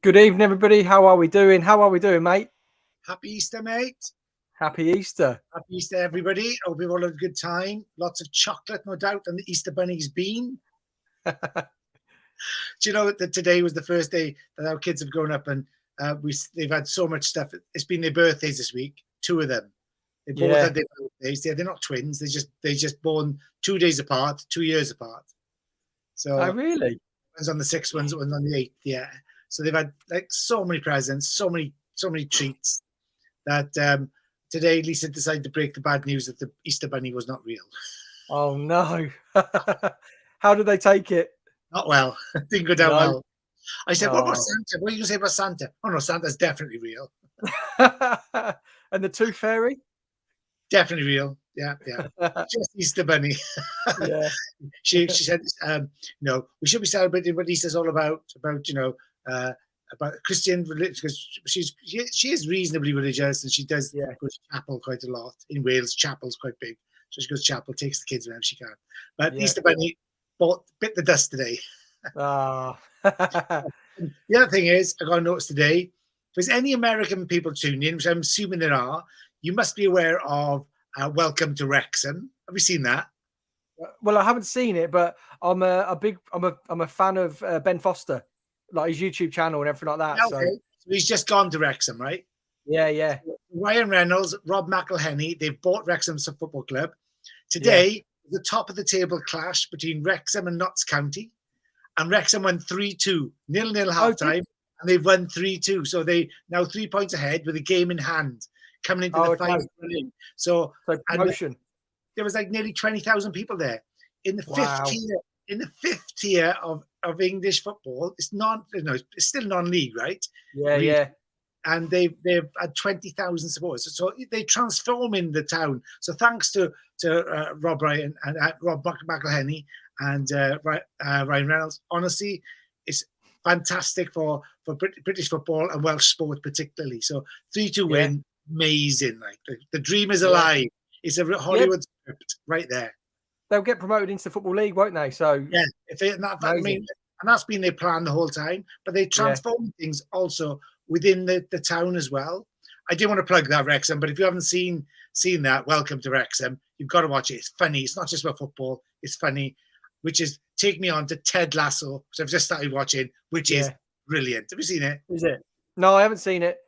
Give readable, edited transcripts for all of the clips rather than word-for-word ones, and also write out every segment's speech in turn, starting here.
Good evening, everybody. How are we doing? How are we doing, mate? Happy Easter, mate. Happy Easter. Happy Easter, everybody. Hope you've all had a good time. Lots of chocolate, no doubt, and the Easter bunny's been. Do you know that today was the first day that our kids have grown up, and they've had so much stuff. It's been their birthdays this week, two of them. They both had their birthdays. They're not twins. They just born 2 days apart, 2 years apart. So really? One's on the 6th, one's on the 8th. Yeah. So they've had like so many presents, so many treats that today Lisa decided to break the bad news that the Easter bunny was not real. Oh no! How did they take it? Not well. Didn't go down well. I said, "What about Santa? What are you going to say about Santa?" "Oh no, Santa's definitely real." And the Tooth Fairy? Definitely real. Yeah. Just Easter bunny. Yeah. She said, "No, we should be celebrating what Easter's all about Christian religion, because she is reasonably religious, and she does go to chapel quite a lot. In Wales, chapel's quite big, so she goes to chapel, takes the kids whenever she can. But Easter bunny bit the dust today. The other thing is, I got a notice today, if there's any American people tuning in, which I'm assuming there are, you must be aware of Welcome to Wrexham. Have you seen that? Well, I haven't seen it, but I'm a fan of Ben Foster, like his YouTube channel and everything like that. Okay. So he's just gone to Wrexham, right? Yeah. So Ryan Reynolds, Rob McElhenney, they've bought Wrexham Football Club. Today, the top of the table clash between Wrexham and Notts County, and Wrexham won 3-2, 0-0 half-time, and they've won 3-2. So they now 3 points ahead with a game in hand coming into the final. So promotion. There was like nearly 20,000 people there in the fifth tier of English football. It's still non-league, right? Yeah. And they've had 20,000 supporters. So they transforming the town. So thanks to Rob Ryan and Rob McElhenney and Ryan Reynolds. Honestly, it's fantastic for British football and Welsh sport particularly. So 3-2 win, amazing. Like the dream is alive. It's a Hollywood script right there. They'll get promoted into the Football League, won't they? So and that's been their plan the whole time. But they transform things also within the town as well. I do want to plug that, Wrexham, but if you haven't seen that, welcome to Wrexham. You've got to watch it. It's funny. It's not just about football. It's funny, which is take me on to Ted Lasso, which I've just started watching, which is brilliant. Have you seen it? Is it? No, I haven't seen it.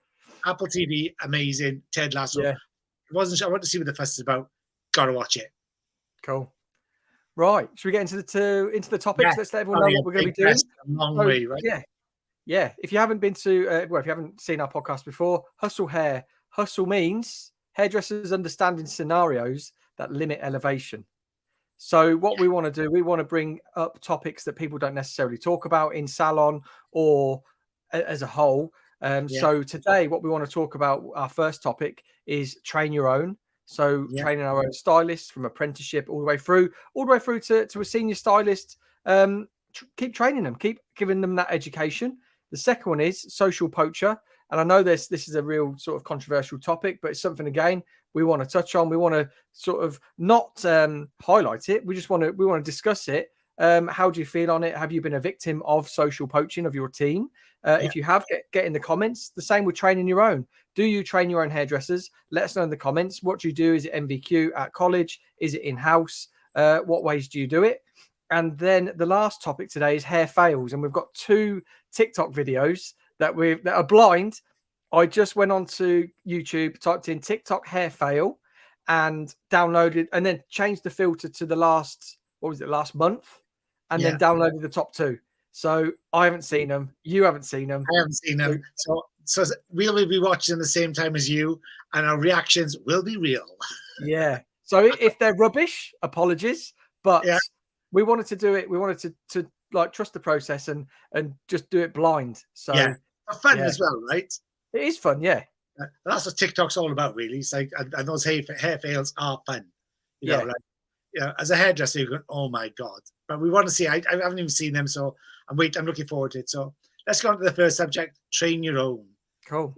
Apple TV, amazing. Ted Lasso. Yeah. I wasn't sure. I want to see what the fuss is about. Got to watch it. Cool. Right. Should we get into the topics? Yeah. Let's let everyone know what we're going to be doing. A long way, right? Yeah. If you haven't been to, if you haven't seen our podcast before, Hustle Hair. Hustle means hairdressers understanding scenarios that limit elevation. So what we want to do, we want to bring up topics that people don't necessarily talk about in salon or as a whole. So today, what we want to talk about, our first topic is train your own. So training our own stylists from apprenticeship all the way through to a senior stylist. Keep training them, keep giving them that education. The second one is social poacher. And I know this is a real sort of controversial topic, but it's something, again, we want to touch on. We want to sort of not highlight it. We want to discuss it. How do you feel on it? Have you been a victim of social poaching of your team? If you have, get in the comments. The same with training your own. Do you train your own hairdressers? Let us know in the comments. What do you do? Is it MVQ at college? Is it in-house? What ways do you do it? And then the last topic today is hair fails. And we've got 2 TikTok videos that are blind. I just went onto YouTube, typed in TikTok hair fail and downloaded, and then changed the filter to the last month, and then downloaded the top 2. So I haven't seen them. You haven't seen them. I haven't seen them. So we'll be watching the same time as you, and our reactions will be real. Yeah. So if they're rubbish, apologies. But Yeah. we wanted to do it. We wanted to like trust the process and just do it blind. So Yeah. For fun yeah. as well, right? It is fun, yeah. That's what TikTok's all about, really. It's like, and those hair fails are fun. You know, Yeah. like, as a hairdresser, you're going, oh my God. But we want to see, I haven't even seen them, so I'm looking forward to it. So let's go on to the first subject, train your own. Cool.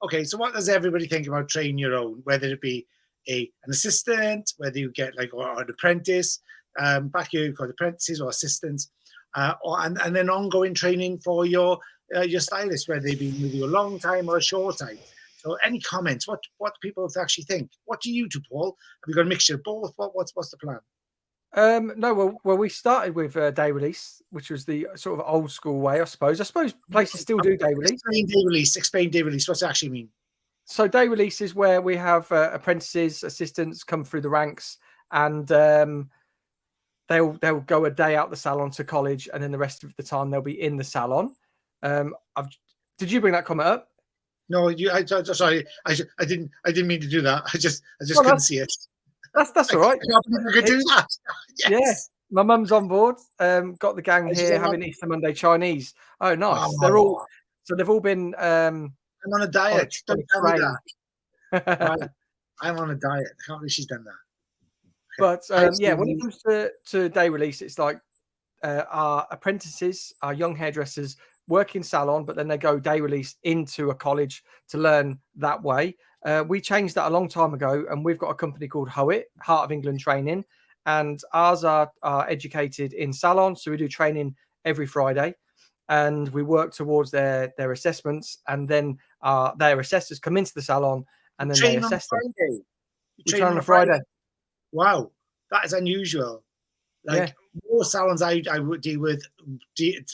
Okay, so what does everybody think about train your own? Whether it be an assistant, whether you get like or an apprentice, back here you've got apprentices or assistants, and then ongoing training for your stylist, whether they've been with you a long time or a short time. So any comments? What people actually think? What do you do, Paul? Have you got a mixture of both? What's the plan? No, well, we started with day release, which was the sort of old school way, I suppose. I suppose places still do day release. Explain day release. What's it actually mean? So day release is where we have apprentices, assistants come through the ranks, and they'll go a day out the salon to college, and then the rest of the time they'll be in the salon. Did you bring that comment up? No, sorry, I didn't mean to do that. I just couldn't see it. That's all right. I could do that. Yes. Yeah, my mum's on board. Got the gang here having Easter Monday Chinese. Oh, nice. Oh. They've all been. I'm on a diet. Don't tell me that. Right. I'm on a diet. I can't believe she's done that. Okay. But yeah, when it comes to day release, it's like our apprentices, our young hairdressers work in salon, but then they go day release into a college to learn that way. We changed that a long time ago, and we've got a company called HOIT, Heart of England Training, and ours are educated in salon. So we do training every Friday, and we work towards their assessments, and then their assessors come into the salon, and then they assess them. We train on a Friday. Wow, that is unusual. Like more salons I would deal with,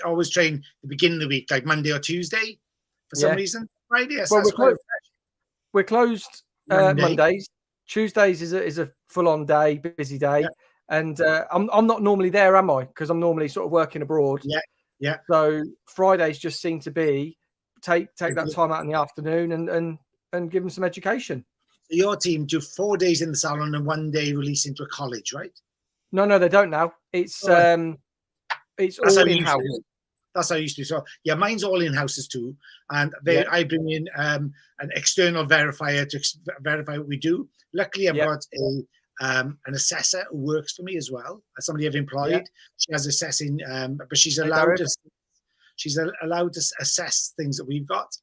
always train the beginning of the week, like Monday or Tuesday, for some reason. Friday, well, we're closed Mondays. Tuesdays is a full-on day, busy day, and I'm not normally there, am I? Because I'm normally sort of working abroad. Yeah. So Fridays just seem to be take that time out in the afternoon and give them some education. So your team do 4 days in the salon and 1 day release into a college, right? No, they don't now. It's all in-house. That's how I used to. So yeah, mine's all in-houses too, and I bring in an external verifier to verify what we do. Luckily, I've got an assessor who works for me as well. Somebody I've employed. She has assessing, but she's allowed to assess things that we've got,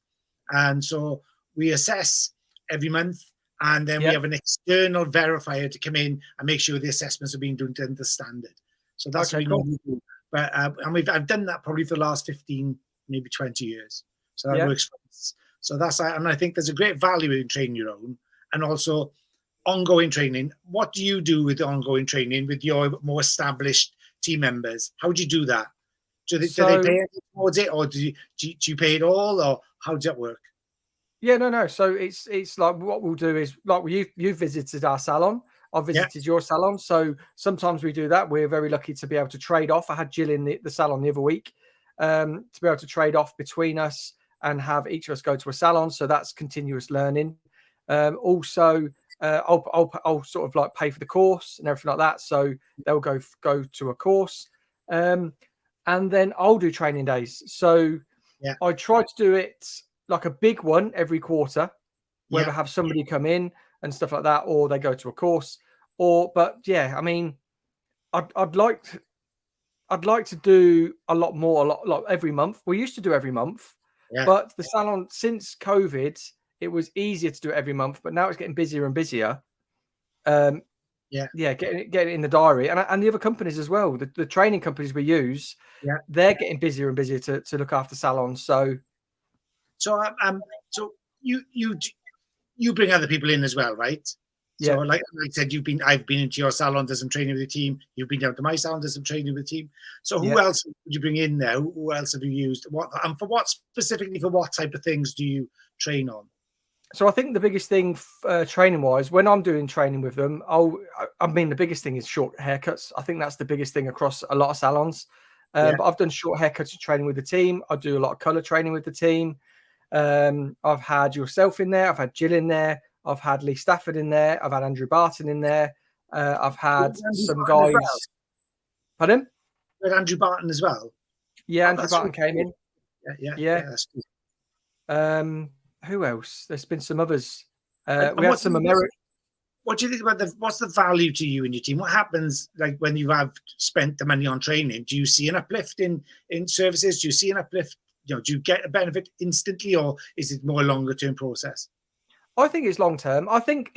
and so we assess every month. And then we have an external verifier to come in and make sure the assessments are being done to the standard. So that's what we normally do. But I've done that probably for the last 15, maybe 20 years. So that works for us. So and I think there's a great value in training your own and also ongoing training. What do you do with the ongoing training with your more established team members? How do you do that? Do they pay towards it, or do you pay it all, or how does that work? Yeah, no. So it's like what we'll do is like you've visited our salon. I've visited your salon. So sometimes we do that. We're very lucky to be able to trade off. I had Jill in the salon the other week to be able to trade off between us and have each of us go to a salon. So that's continuous learning. Also, I'll sort of like pay for the course and everything like that. So they'll go to a course, and then I'll do training days. So I try to do it like a big one every quarter, where they have somebody come in and stuff like that, or they go to a course, but I mean, I'd like to do a lot more, like every month. We used to do every month, but the salon since COVID, it was easier to do it every month, but now it's getting busier and busier. Getting it in the diary, and the other companies as well. The training companies we use, they're getting busier and busier to look after salons. So you bring other people in as well, right? So like I said, I've been into your salon, done some training with the team. You've been down to my salon, done some training with the team. So who else would you bring in there? Who else have you used? Specifically for what type of things do you train on? So I think the biggest thing training wise, when I'm doing training with them, the biggest thing is short haircuts. I think that's the biggest thing across a lot of salons. But I've done short haircuts training with the team. I do a lot of color training with the team. I've had yourself in there. I've had Jill in there. I've had Lee Stafford in there. I've had Andrew Barton in there. I've had some Barton guys. as well. Pardon? With Andrew Barton as well. Yeah, Oh, Andrew that's Barton really came cool. in. Yeah. Yeah. That's good. Who else? There's been some others. And We had some American. What do you think about what's the value to you and your team? What happens like when you have spent the money on training? Do you see an uplift in services? Do you see an uplift? Do you get a benefit instantly, or is it more longer term process? I think it's long term. I think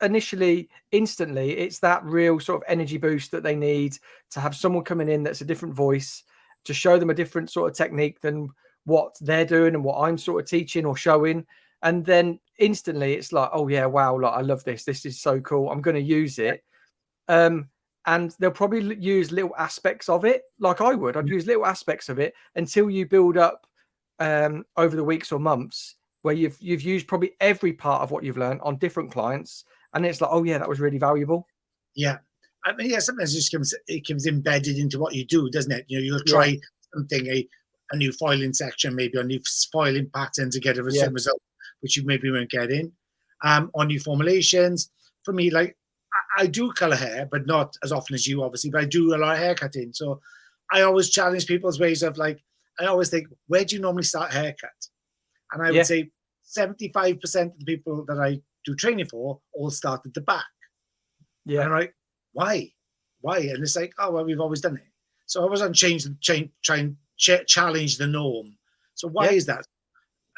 initially, instantly, it's that real sort of energy boost that they need to have someone coming in that's a different voice, to show them a different sort of technique than what they're doing and what I'm sort of teaching or showing. And then instantly it's like, oh yeah, wow, like I love this. This is so cool. I'm going to use it. And they'll probably use little aspects of it, like I would. I'd use little aspects of it until you build up over the weeks or months where you've used probably every part of what you've learned on different clients, and it's like, oh yeah, that was really valuable. Yeah, I mean, yeah, sometimes it comes embedded into what you do, doesn't it? You'll try something, a new filing section, maybe a new filing pattern to get a certain result, which you maybe won't get in, or new formulations. For me, like I do color hair, but not as often as you, obviously. But I do a lot of hair cutting, so I always challenge people's ways of like. I always think, where do you normally start haircut? And I would say 75% of the people that I do training for all start at the back. Yeah. And I'm like, why? And it's like, oh, well, we've always done it. So I wasn't try and challenge the norm. So why is that?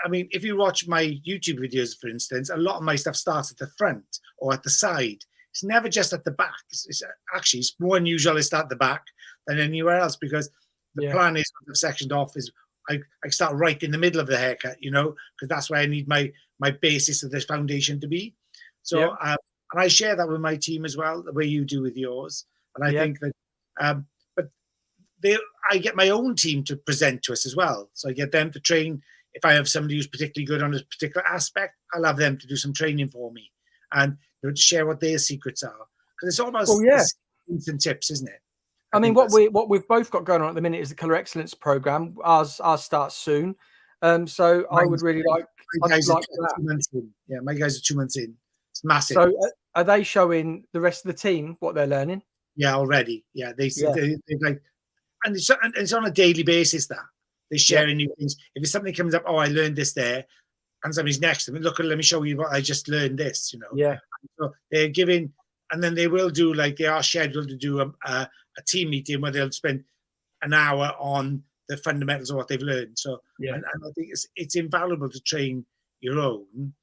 I mean, if you watch my YouTube videos, for instance, a lot of my stuff starts at the front or at the side. It's never just at the back. It's more unusual to start at the back than anywhere else, because the plan is, I've sectioned off, is I start right in the middle of the haircut, because that's where I need my basis of this foundation to be. So, and I share that with my team as well, the way you do with yours. And I think that, but I get my own team to present to us as well. So I get them to train. If I have somebody who's particularly good on a particular aspect, I'll have them to do some training for me and to share what their secrets are. Because it's all about hints and tips, isn't it? I mean, what we've both got going on at the minute is the Colour Excellence program. Ours starts soon, so I would really like. My guys are 2 months in. Yeah, my guys are 2 months in. It's massive. So, are they showing the rest of the team what they're learning? Yeah, already. Yeah, they like, and it's on a daily basis that they're sharing new things. If it's something comes up, oh, I learned this there, and somebody's next to me, look, let me show you what I just learned. This, Yeah. So they're giving, and then they will do, like, they are scheduled to do a team meeting where they'll spend an hour on the fundamentals of what they've learned. So, and I think it's invaluable to train your own.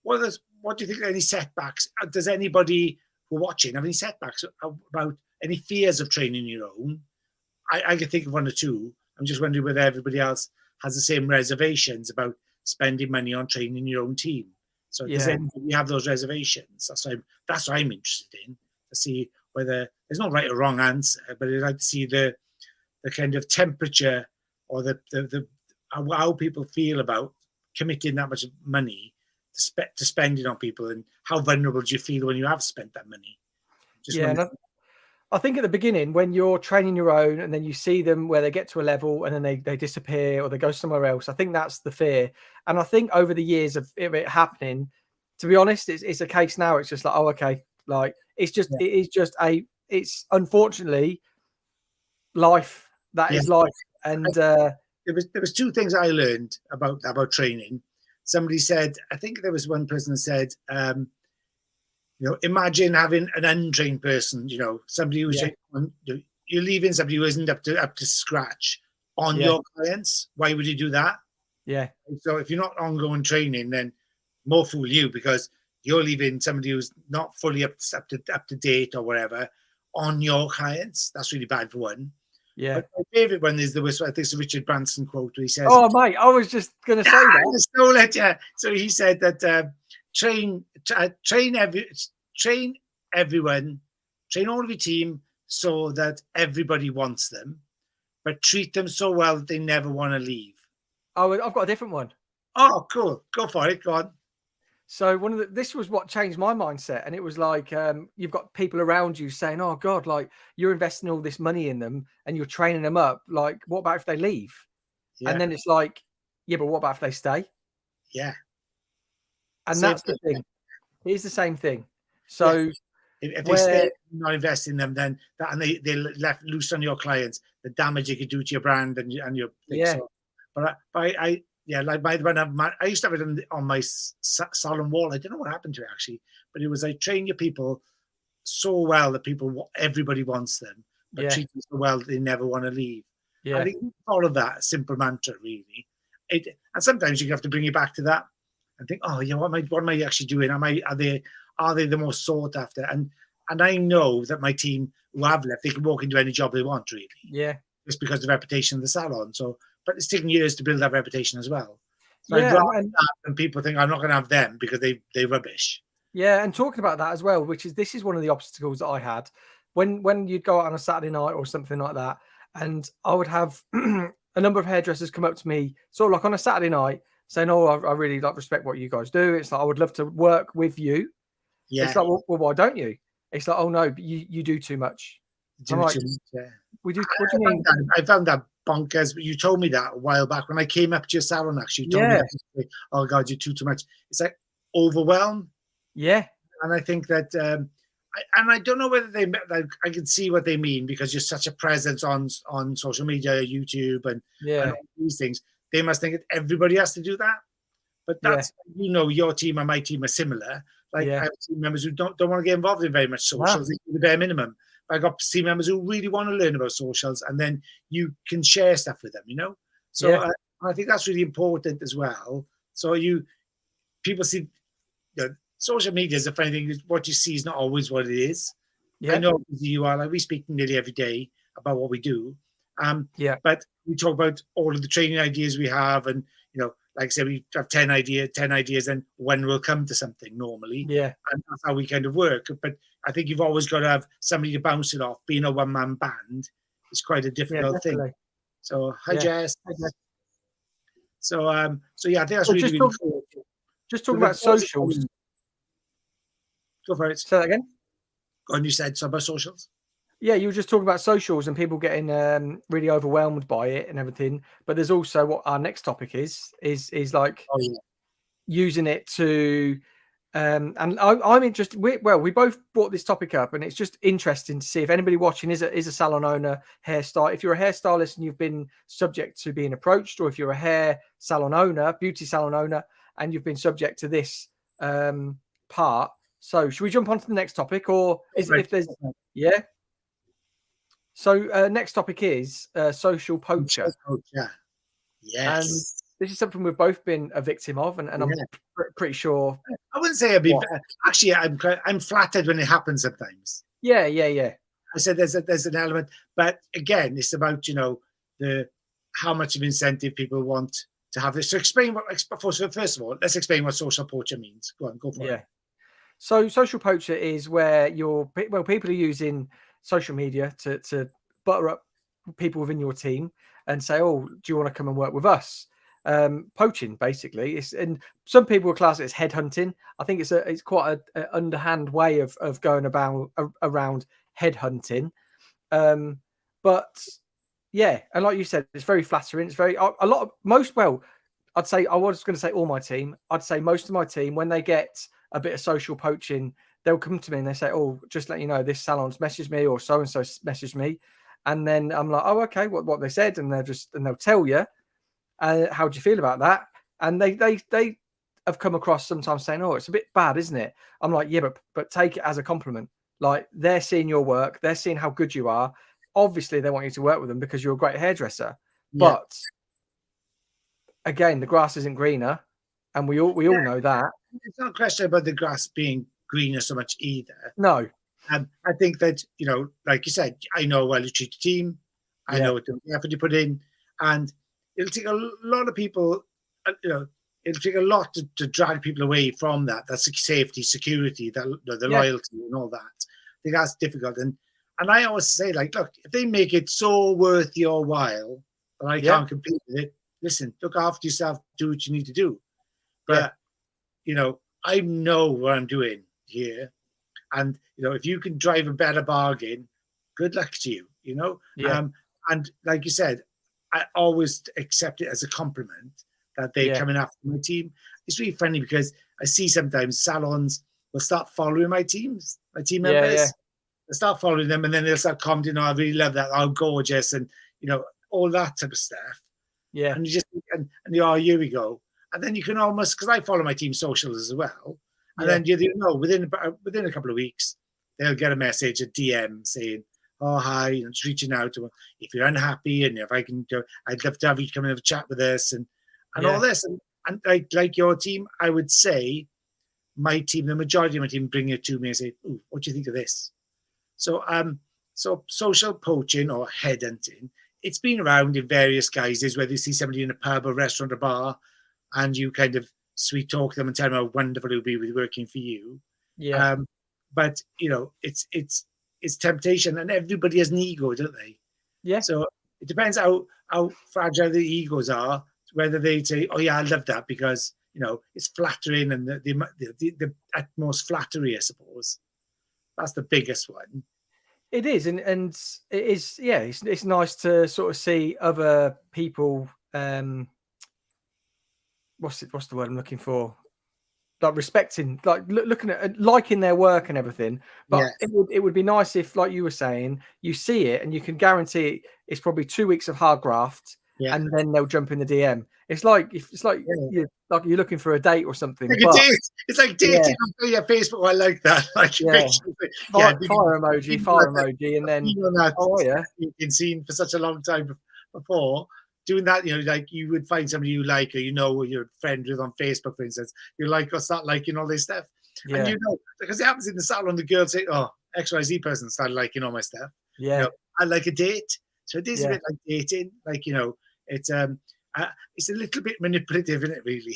What do you think? Any setbacks? Does anybody who are watching have any setbacks about any fears of training your own? I can think of one or two. I'm just wondering whether everybody else has the same reservations about spending money on training your own team. So does anybody have those reservations? That's what I'm interested in, to see whether there's no right or wrong answer, but I'd like to see the kind of temperature or the how people feel about committing that much money to spend it on people, and how vulnerable do you feel when you have spent that money? I think at the beginning, when you're training your own and then you see them where they get to a level and then they disappear or they go somewhere else, I think that's the fear. And I think over the years of it happening, to be honest, it's a case now. It's just like, oh, okay. Like, it's just, it's unfortunately life. That is life. And there was two things I learned about training. Somebody said, I think there was one person that said, imagine having an untrained person, somebody who's you're leaving somebody who isn't up to scratch on your clients. Why would you do that? Yeah. So if you're not ongoing training, then more fool you, because you're leaving somebody who's not fully up to date or whatever on your clients. That's really bad for one. Yeah. But my favorite one is I think it's a Richard Branson quote where he says, "Oh mate, I was just going to say that." I stole it, yeah. So he said that train everyone, train all of your team so that everybody wants them, but treat them so well that they never want to leave. Oh, I've got a different one. Oh, cool. Go for it. Go on. So this was what changed my mindset. And it was like, you've got people around you saying, oh God, like you're investing all this money in them and you're training them up. Like, what about if they leave? Yeah. And then it's like, yeah, but what about if they stay? Yeah. And that's the thing. It is the same thing. So if they stay not investing in them, then they left loose on your clients, the damage it could do to your brand and your thing. Yeah. So, but I like I used to have it on my salon wall. I don't know what happened to it actually, but it was like train your people so well that everybody wants them, but treat them so well that they never want to leave. Yeah. I think follow that simple mantra really. And sometimes you have to bring it back to that and think, oh yeah, what am I actually doing? Are they the most sought after? And I know that my team who have left, they can walk into any job they want really. Yeah. Just because of the reputation of the salon. So, but it's taken years to build that reputation as well. So yeah, I'd rather that than people think I'm not going to have them because they're rubbish. Yeah, and talking about that as well, this is one of the obstacles that I had when you'd go out on a Saturday night or something like that, and I would have a number of hairdressers come up to me, sort of like on a Saturday night, saying, "Oh, I really respect what you guys do. It's like I would love to work with you." Yeah. It's like, well, why don't you? It's like, oh no, you do too much. We do. What do you mean? I found that bonkers. You told me that a while back when I came up to your salon. Actually, you told me that. Oh God, you do too much. It's like overwhelmed. Yeah, and I think that, I don't know whether I can see what they mean because you're such a presence on social media, YouTube, and all these things. They must think that everybody has to do that. But that's your team and my team are similar. Like I have team members who don't want to get involved in very much socials. They do the bare minimum. I got team members who really want to learn about socials, and then you can share stuff with them. So I think that's really important as well. So people see. Social media is a funny thing. What you see is not always what it is. Yeah. I know you are. Like we speak nearly every day about what we do. But we talk about all of the training ideas we have, and like I said, we have 10 ideas, and when we'll come to something normally. Yeah. And that's how we kind of work. But I think you've always got to have somebody to bounce it off. Being a one-man band is quite a difficult thing. So hi Jess. Hi, Jess. So I think that's really cool. Just talking about socials. Go for it. Say that again. And you said something about socials. Yeah, you were just talking about socials and people getting really overwhelmed by it and everything. But there's also what our next topic is like using it to. And I'm interested. We both brought this topic up, and it's just interesting to see if anybody watching is a salon owner, hairstyle. If you're a hairstylist and you've been subject to being approached, or if you're a hair salon owner, beauty salon owner, and you've been subject to this part. So should we jump on to the next topic, or is it if there's So next topic is social poacher. Yes. And this is something we've both been a victim of, and I'm pretty sure. I wouldn't say I'd be. Actually, I'm flattered when it happens sometimes. Yeah. I said there's an element, but again, it's about how much of incentive people want to have this. So explain first of all, let's explain what social poacher means. Go for it. So social poacher is where people are using social media to butter up people within your team and say, oh, do you want to come and work with us? Poaching, basically. And some people would class it as headhunting. I think it's quite an underhand way of going around headhunting. But yeah, and like you said, it's very flattering. It's I'd say, I was going to say all my team. I'd say most of my team, when they get a bit of social poaching, they'll come to me and they say, oh, just let you know, this salon's messaged me or so-and-so messaged me. And then I'm like, oh, okay, what they said. And they'll tell you, how do you feel about that? And they have come across sometimes saying, oh, it's a bit bad, isn't it? I'm like, yeah, but take it as a compliment. Like they're seeing your work. They're seeing how good you are. Obviously they want you to work with them because you're a great hairdresser. Yeah. But again, the grass isn't greener. And we all know that. It's not a question about the grass being greener so much either. No. I think that, like you said, I know well you treat the team. I know what the effort you put in. And it'll take a lot of people, it'll take a lot to drag people away from that. That's safety, security, the loyalty and all that. I think that's difficult. And I always say, like, look, if they make it so worth your while that I can't compete with it, listen, look after yourself, do what you need to do. But, I know what I'm doing here. And, if you can drive a better bargain, good luck to you, and like you said, I always accept it as a compliment that they're coming after my team. It's really funny because I see sometimes salons will start following my team Yeah, members. yeah. They start following them, and then they'll start commenting, "Oh, I really love that. Oh, gorgeous," and all that type of stuff. Yeah. And you just and oh, here we go. And then you can almost, because I follow my team socials as well, and then within a couple of weeks they'll get a message, a DM saying, "Oh, hi," and just reaching out to them. If you're unhappy, and if I can do, I'd love to have you come and have a chat with us, and all this, and like your team, I would say my team, the majority of my team, bring it to me and say, "Ooh, what do you think of this?" So social poaching or headhunting, it's been around in various guises, whether you see somebody in a pub or restaurant or bar and you kind of sweet talk them and tell them how wonderful it would be with working for you. Yeah. But it's temptation, and everybody has an ego, don't they? Yeah. So it depends how fragile the egos are, whether they say, "Oh yeah, I love that because it's flattering," and the utmost flattery, I suppose. That's the biggest one. It is, and it is. Yeah, it's nice to sort of see other people. What's the word I'm looking for? Like respecting, like looking at, liking their work and everything. But Yes. it would be nice if, like you were saying, you see it and you can guarantee it's probably 2 weeks of hard graft, and then they'll jump in the DM. It's like you're looking for a date or something. Like a date. It's like dating on Facebook. I like that. Like fire emoji, and then you've been seen for such a long time before. Doing that, like you would find somebody you like, or your friend with on Facebook, for instance, you like or start liking all this stuff. Yeah. And because it happens in the salon, the girls say, "Oh, XYZ person started liking all my stuff." Yeah. I like a date. So it is a bit like dating. Like, it's a little bit manipulative, isn't it, really?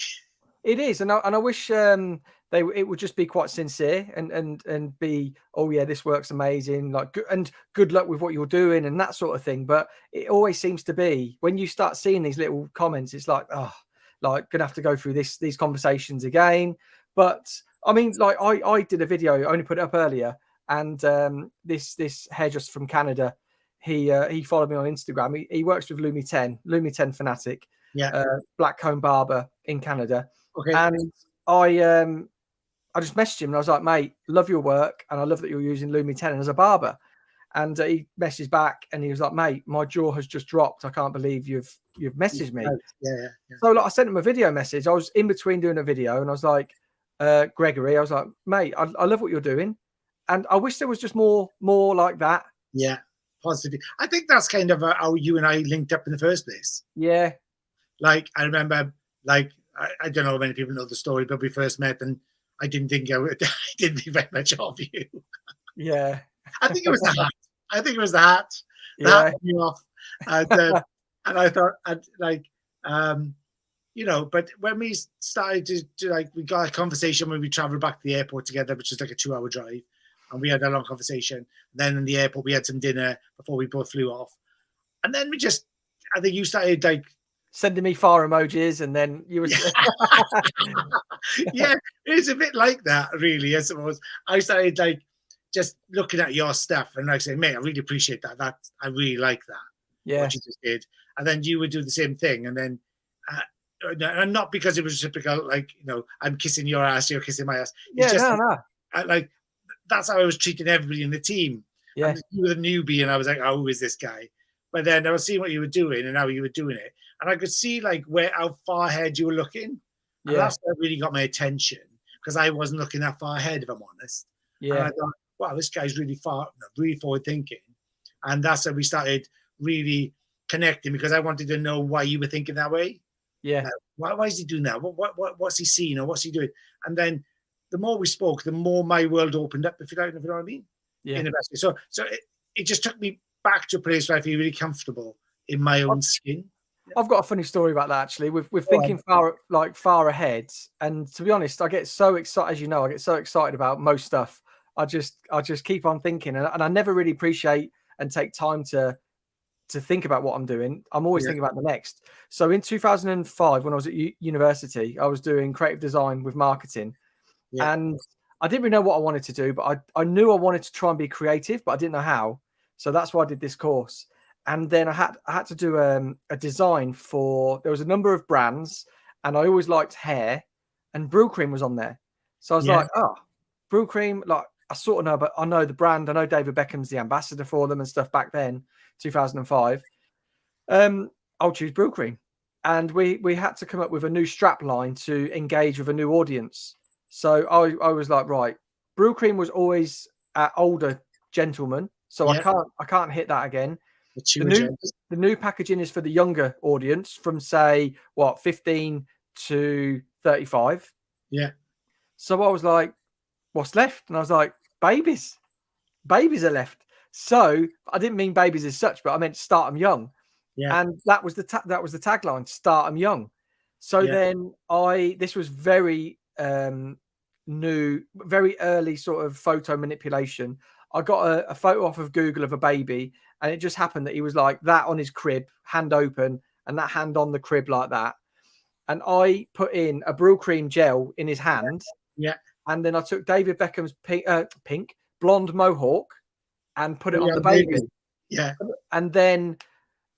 It is, and I wish it would just be quite sincere and be, "Oh yeah, this works amazing," like, and good luck with what you're doing and that sort of thing. But it always seems to be, when you start seeing these little comments, it's like, oh, like gonna have to go through these conversations again. But I mean, like I did a video, I only put it up earlier, and this hairdresser from Canada, he followed me on Instagram. He works with Lumi 10 fanatic, black comb barber in Canada. Okay. And I just messaged him and I was like, "Mate, love your work, and I love that you're using Lumi 10 as a barber." And he messaged back and he was like, "Mate, my jaw has just dropped. I can't believe you've messaged me." Yeah. So like, I sent him a video message. I was in between doing a video and I was like, "Gregory," I was like, "Mate, I love what you're doing, and I wish there was just more like that." Yeah, positive. I think that's kind of how you and I linked up in the first place. Yeah. Like, I remember, like, I don't know how many people know the story, but we first met and I didn't think I didn't think very much of you. Yeah. I think it was the hat. The hat put me off. And I thought, but when we started to like, we got a conversation when we traveled back to the airport together, which was like a 2-hour drive. And we had a long conversation. Then in the airport, we had some dinner before we both flew off. And then I think you started like sending me fire emojis, and then you were yeah, it's a bit like that, really. I suppose I started like just looking at your stuff and like saying, "Mate, I really appreciate that. I really like that." What you just did, and then you would do the same thing, and then and not because it was typical, like, I'm kissing your ass, you're kissing my ass. It's like that's how I was treating everybody in the team. Yeah, and you were the newbie, and I was like, "Oh, who is this guy?" But then I was seeing what you were doing and how you were doing it. And I could see like how far ahead you were looking. And that's what really got my attention, because I wasn't looking that far ahead, if I'm honest. Yeah. And I thought, wow, this guy's really forward thinking. And that's how we started really connecting, because I wanted to know why you were thinking that way. Yeah. Why is he doing that? What's he seeing, or what's he doing? And then the more we spoke, the more my world opened up, if you know what I mean. Yeah. In the best way. So it just took me back to a place where I feel really comfortable in my own skin. I've got a funny story about that, actually. With thinking far ahead, and to be honest, I get so excited. As you know, I get so excited about most stuff. I just keep on thinking, and I never really appreciate and take time to think about what I'm doing. I'm always thinking about the next. So in 2005, when I was at university, I was doing creative design with marketing, and I didn't really know what I wanted to do, but I knew I wanted to try and be creative, but I didn't know how. So that's why I did this course. And then I had to do a design for, there was a number of brands, and I always liked hair. and Brew Cream was on there. So I was like, oh, Brew Cream, like I sort of know, but I know the brand. I know David Beckham's the ambassador for them and stuff back then, 2005. I'll choose Brew Cream. And we had to come up with a new strap line to engage with a new audience. So I was like, right, Brew Cream was always at older gentlemen, so I can't hit that again. The new packaging is for the younger audience from say 15 to 35. Yeah. So I was like, what's left? And I was like, babies are left. So I didn't mean babies as such, but I meant start them young. Yeah. And that was the tagline, start them young. So then this was very new, very early sort of photo manipulation. I got a photo off of Google of a baby, and it just happened that he was like that on his crib, hand open, and that hand on the crib like that. And I put in a Brew Cream gel in his hand. Yeah. And then I took David Beckham's pink blonde mohawk and put it on the baby. Yeah. And then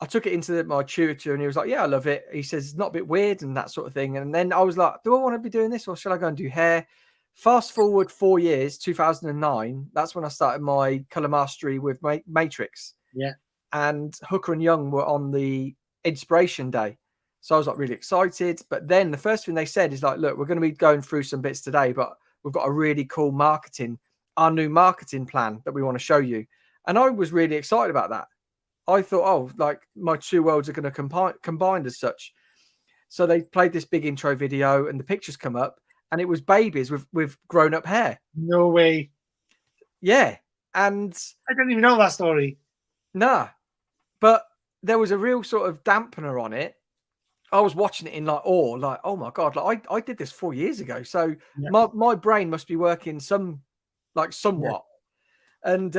I took it into my tutor, and he was like, yeah, I love it. He says, it's not a bit weird and that sort of thing. And then I was like, do I want to be doing this, or should I go and do hair? Fast forward 4 years, 2009. That's when I started my color mastery with Matrix. Yeah. And Hooker and Young were on the inspiration day. So I was like really excited. But then the first thing they said is like, look, we're going to be going through some bits today, but we've got a really cool our new marketing plan that we want to show you. And I was really excited about that. I thought, oh, like my two worlds are going to combine as such. So they played this big intro video, and the pictures come up, and it was babies with grown up hair. No way. Yeah. And I didn't even know that story. Nah. But there was a real sort of dampener on it. I was watching it in like awe, like, oh my God, like I did this 4 years ago. So my brain must be working somewhat. Yeah. And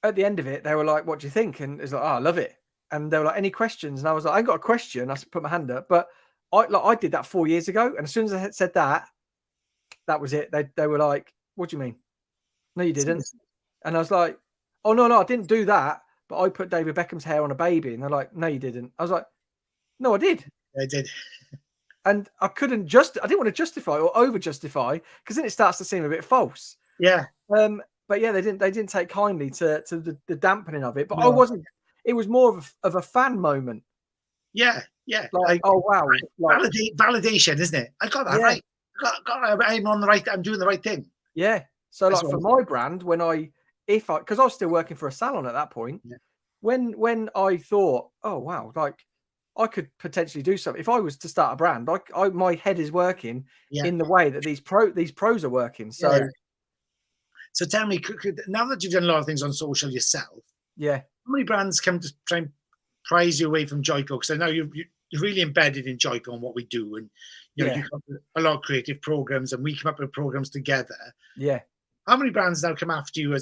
at the end of it, they were like, what do you think? And it's like, oh, I love it. And they were like, any questions? And I was like, I ain't got a question. I put my hand up. But I did that 4 years ago. And as soon as I had said that, that was it. They were like, what do you mean? No, you didn't. And I was like, oh, no, I didn't do that. But I put David Beckham's hair on a baby. And they're like, no, you didn't. I was like, no, I did. I did. And I didn't want to justify or over justify, because then it starts to seem a bit false. Yeah. But yeah, they didn't take kindly to the dampening of it. But I wasn't. It was more of a fan moment. Yeah. Like, oh wow, like, validation, isn't it? I got that right. I'm on the right. I'm doing the right thing. Yeah. So like for my brand, because I was still working for a salon at that point, when I thought, oh wow, like I could potentially do something. If I was to start a brand, my head is working in the way that these pros are working. So. Yeah. So tell me, now that you've done a lot of things on social yourself, how many brands come to try and prize you away from Joico? Because I know you're really embedded in Joico and what we do, and you come up with a lot of creative programs, and we come up with programs together. Yeah. How many brands now come after you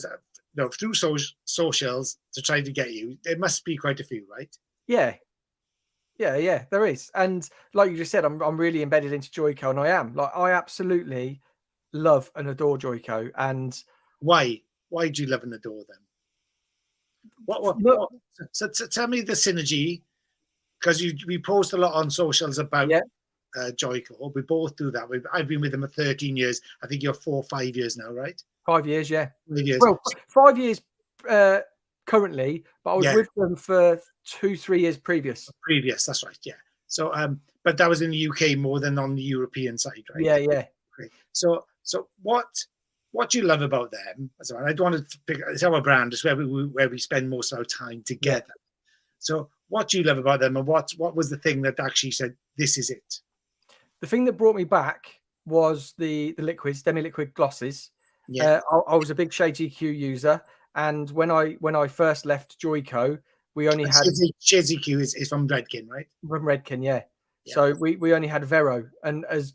through socials to try to get you? There must be quite a few, right? Yeah, there is. And like you just said, I'm really embedded into Joico, and I am. Like, I absolutely love and adore Joico. And why do you love and adore them? What so tell me the synergy, because we post a lot on socials about Joico. We both do that. I've been with them for 13 years. I think you're 4 or 5 years now, right? 5 years, yeah. 5 years. Well, 5 years currently, but I was with them for 2-3 years previous. That's right, yeah. So but that was in the UK more than on the European side, right? Yeah. Okay. So what do you love about them? I don't want to pick. It's our brand. It's where we spend most of our time together. So what do you love about them, and what was the thing that actually said this is it? The thing that brought me back was the liquids, demi-liquid glosses. Yeah. I was a big Shade GQ user, and when I first left Joico, we only had Shade GQ is from Redken, right? From Redken, yeah. So we only had Vero, and as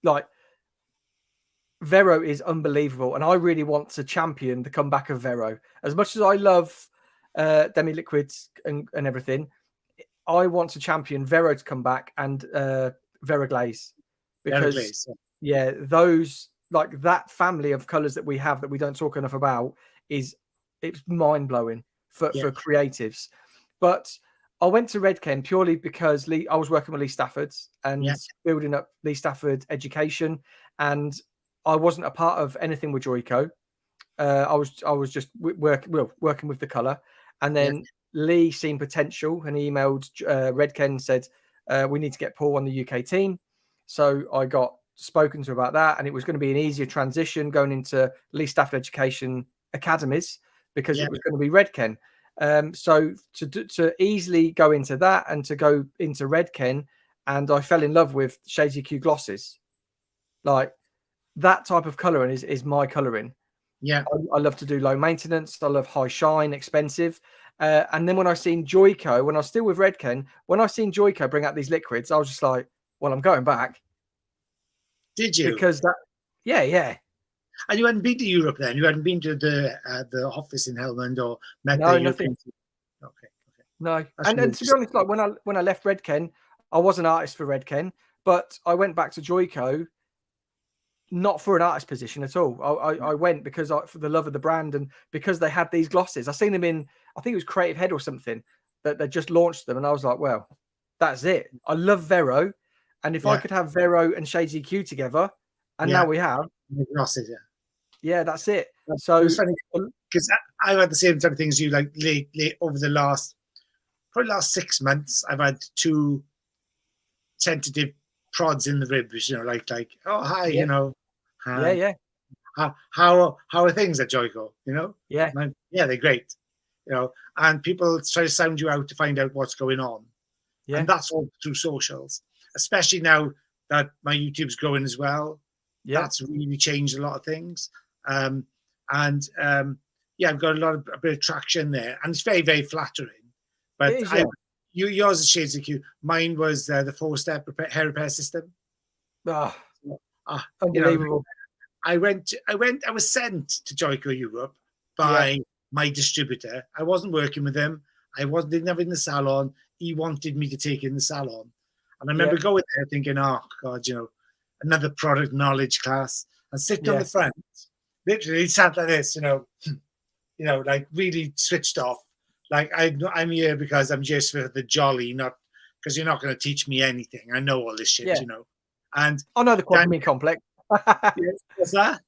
like. Vero is unbelievable, and I really want to champion the comeback of Vero. As much as I love demi-liquids and everything, I want to champion Vero to come back, and Vero Glaze, because those, like, that family of colors that we have that we don't talk enough about it's mind-blowing for creatives. But I went to Redken purely because I was working with Lee Stafford's and building up Lee Stafford education, and I wasn't a part of anything with Joico. I was just working with the colour, and then Lee seen potential and he emailed Redken and said, we need to get Paul on the UK team. So I got spoken to about that, and it was going to be an easier transition going into Lee Stafford Education academies because it was going to be Redken. So to easily go into that and to go into Redken, and I fell in love with Shades EQ glosses. Like that type of colouring is my colouring. Yeah, I love to do low maintenance. I love high shine, expensive. And then when I seen Joico, when I was still with Redken, when I seen Joico bring out these liquids, I was just like, well, I'm going back. Did you? Because that, yeah. And you hadn't been to Europe then? You hadn't been to the office in Helmand or met No, the nothing. Okay. No. And to be honest, like when I left Redken, I was an artist for Redken, but I went back to Joico not for an artist position at all. I went because for the love of the brand and because they had these glosses. I seen them in, I think it was Creative Head or something, that they just launched them, and I was like, well, that's it. I love Vero, and if I could have Vero and Shades EQ together, and now we have glosses, that's it. So it's funny because I've had the same type of things you like over the last 6 months. I've had 2 tentative prods in the ribs, like oh hi, how are things at Joico, they're great, and people try to sound you out to find out what's going on, and that's all through socials, especially now that my YouTube's growing as well. That's really changed a lot of things, I've got a bit of traction there, and it's very, very flattering. But yours is Shades EQ. Mine was the 4-step hair repair system. Unbelievable. I was sent to Joico Europe by my distributor. I wasn't working with him. Didn't have it in the salon. He wanted me to take it in the salon. And I remember going there thinking, oh God, another product knowledge class, and sitting on the front, literally sat like this, like really switched off. Like I'm here because I'm just for the jolly, not because you're not going to teach me anything. I know all this shit, And I know the quadramine complex. What's that?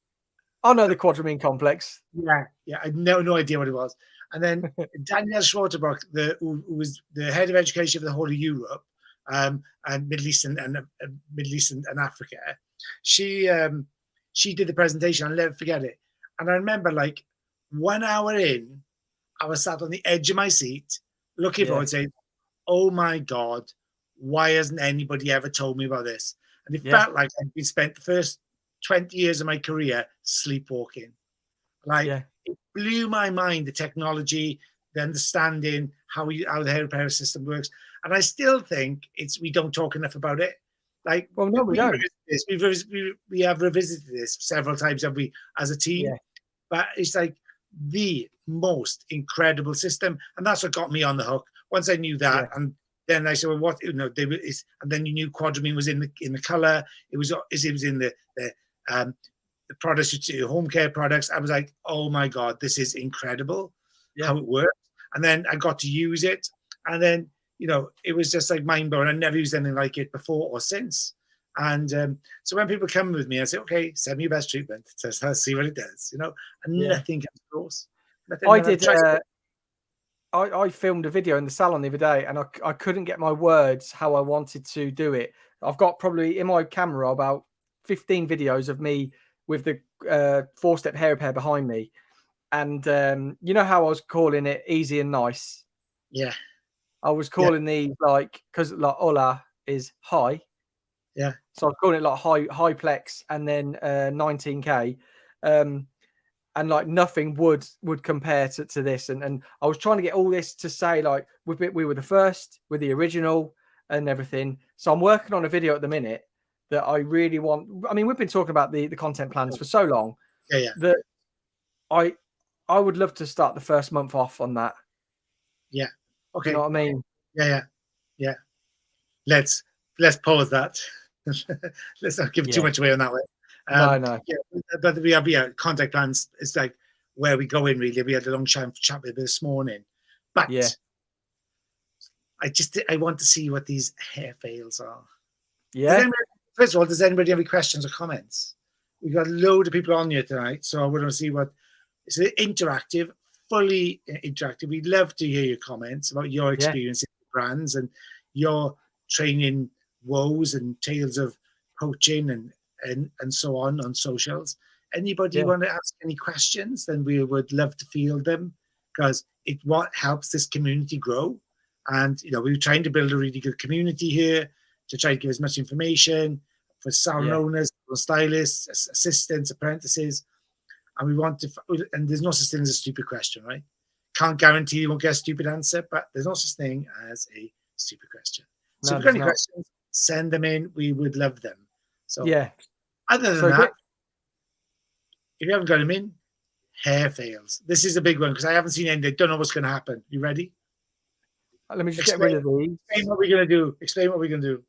I know the quadramine complex. Yeah. I had no idea what it was. And then Danielle Schwarterbach, who was the head of education for the whole of Europe, and Middle East and Africa, she did the presentation. I'll never forget it. And I remember, like 1 hour in, I was sat on the edge of my seat, looking forward, saying, "Oh my God, why hasn't anybody ever told me about this?" And it felt like I'd been spent the first 20 years of my career sleepwalking. It blew my mind, the technology, the understanding how the hair repair system works. And I still think we don't talk enough about it. We have revisited this several times, have we, as a team? But it's like the most incredible system, and that's what got me on the hook. Once I knew that, and then I said, "Well, what?" And then you knew quadramine was in the color. It was in the products, home care products. I was like, "Oh my God, this is incredible how it works." And then I got to use it, and then it was just like mind blowing. I never used anything like it before or since. And so when people come with me, I say, "Okay, send me your best treatment. Just see what it does," and nothing comes close. I filmed a video in the salon the other day, and I couldn't get my words how I wanted to do it. I've got probably in my camera about 15 videos of me with the 4-step hair repair behind me. And you know how I was calling it easy and nice? Yeah. I was calling these because hola is high. Yeah. So I was calling it like high plex and then 19K. And like nothing would compare to this. And I was trying to get all this to say like we were the first with the original and everything. So I'm working on a video at the minute that I really want. I mean, we've been talking about the content plans for so long that I would love to start the first month off on that. Yeah. Okay. You know what I mean? Yeah. Let's pause that. Let's not give too much away on that way. No. Yeah, but we have contact plans. It's like where we go in really. We had a long chat with this morning, but I want to see what these hair fails are. Yeah. First of all, does anybody have any questions or comments? We've got a load of people on here tonight, so we're going to see what it's interactive, fully interactive. We'd love to hear your comments about your experience in brands and your training woes and tales of poaching and so on socials. Anybody want to ask any questions? Then we would love to field them, because what helps this community grow. And we're trying to build a really good community here to try to give as much information for salon owners, for stylists, assistants, apprentices. And we want to, and there's no such thing as a stupid question, right? Can't guarantee you won't get a stupid answer, but there's no such thing as a stupid question. So if you've got any questions, send them in. We would love them. So other than that, if you haven't got them in, hair fails. This is a big one because I haven't seen any. I don't know what's going to happen. You ready? Let me just get rid of these. Explain what we're going to do. Explain what we're going to do.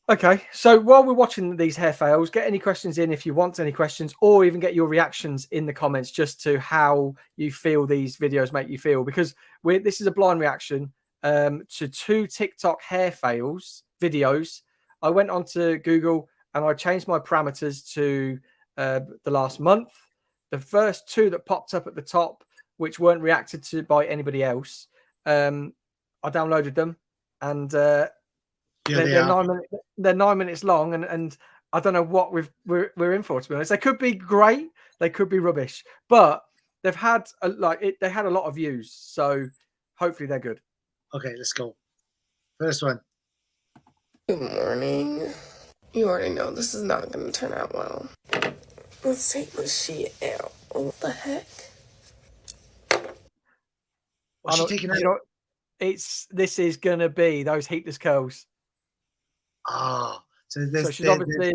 Okay, so while we're watching these hair fails, get any questions in if you want any questions, or even get your reactions in the comments just to how you feel these videos make you feel, because this is a blind reaction to 2 TikTok hair fails videos. I went onto Google and I changed my parameters to the last month. The first 2 that popped up at the top, which weren't reacted to by anybody else, I downloaded them, and they're 9 minutes long, and I don't know what we're in for, to be honest. They could be great, they could be rubbish, but they've had they had a lot of views, so hopefully they're good. Okay, let's go. First one. Good morning. You already know this is not going to turn out well. Let's take this shit out. What the heck? What's she taking out? This is gonna be those heatless curls. Oh, so she's obviously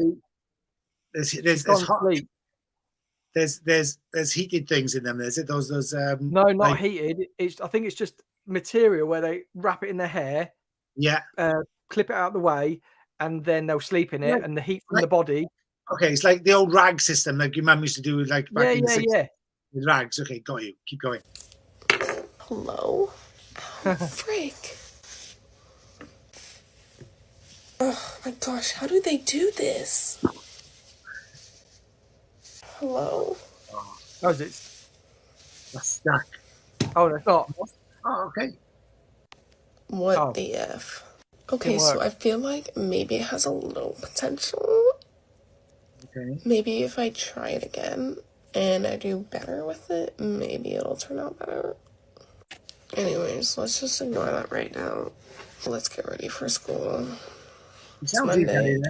there's heated things in them. Is it those? No, not heated. I think it's just material where they wrap it in their hair. Yeah. Clip it out of the way, and then they'll sleep in it, and the heat from the body. Okay, it's like the old rag system, like your mum used to do, like back in the 60s. With rags. Okay, got you. Keep going. Hello. Oh, frick. Oh my gosh, how do they do this? Hello? Oh, is it? That's stuck. Oh, that's not. Oh, okay. What the F? Okay, so I feel like maybe it has a little potential. Okay. Maybe if I try it again and I do better with it, maybe it'll turn out better. Anyways, let's just ignore that right now. Let's get ready for school. It's Monday, and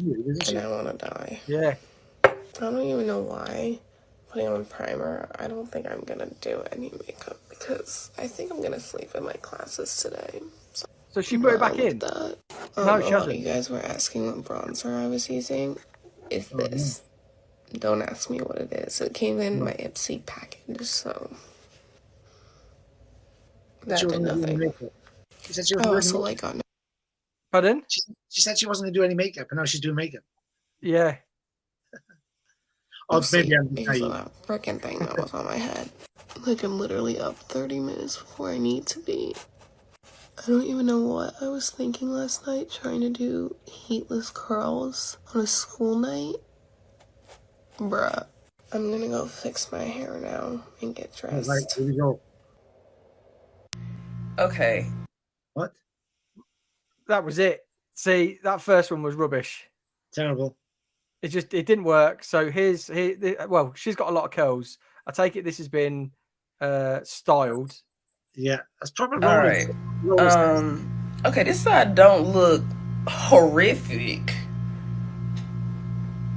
I want to die. Yeah. I don't even know why. Putting on primer, I don't think I'm going to do any makeup because I think I'm going to sleep in my classes today. So she put it back in? No, she hasn't. You guys were asking what bronzer I was using. It's this. Don't ask me what it is. It came in my Ipsy package, so... That did nothing. She said she wasn't doing makeup. Pardon? She said she wasn't going to do any makeup, and now she's doing makeup. Yeah. Oh, maybe I'm that freaking thing that was on my head. Like, I'm literally up 30 minutes before I need to be. I don't even know what I was thinking last night, trying to do heatless curls on a school night. Bruh. I'm gonna go fix my hair now and get dressed. Right, here we go. Okay. What? That was it. See, that first one was rubbish. Terrible. It didn't work. So well, she's got a lot of curls. I take it this has been styled. Yeah, that's probably all right. Okay, this side don't look horrific.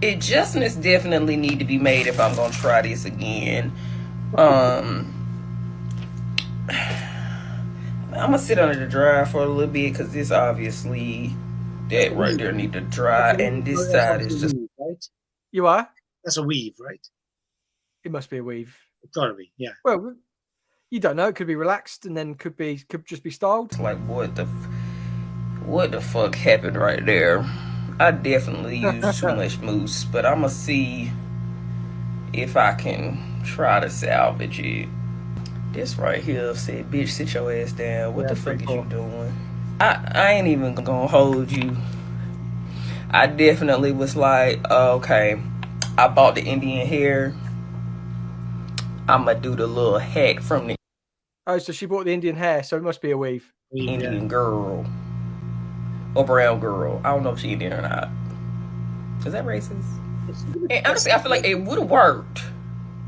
Adjustments definitely need to be made if I'm gonna try this again. I'm gonna sit under the dryer for a little bit because this obviously that right there need to dry, and this side is just right. You are? That's a weave, right? It must be a weave. It's gotta be, yeah. Well, you don't know. It could be relaxed, and then could just be styled. Like what the fuck happened right there? I definitely used too much mousse, but I'm gonna see if I can try to salvage it. This right here said, "Bitch, sit your ass down." What the fuck is you doing? I ain't even gonna hold you. I definitely was like, oh, okay, I bought the Indian hair. I'm gonna do the little hat from the Oh, so she bought the Indian hair, so it must be a weave. Indian girl or brown girl. I don't know if she Indian or not. Is that racist? And honestly, I feel like it would have worked.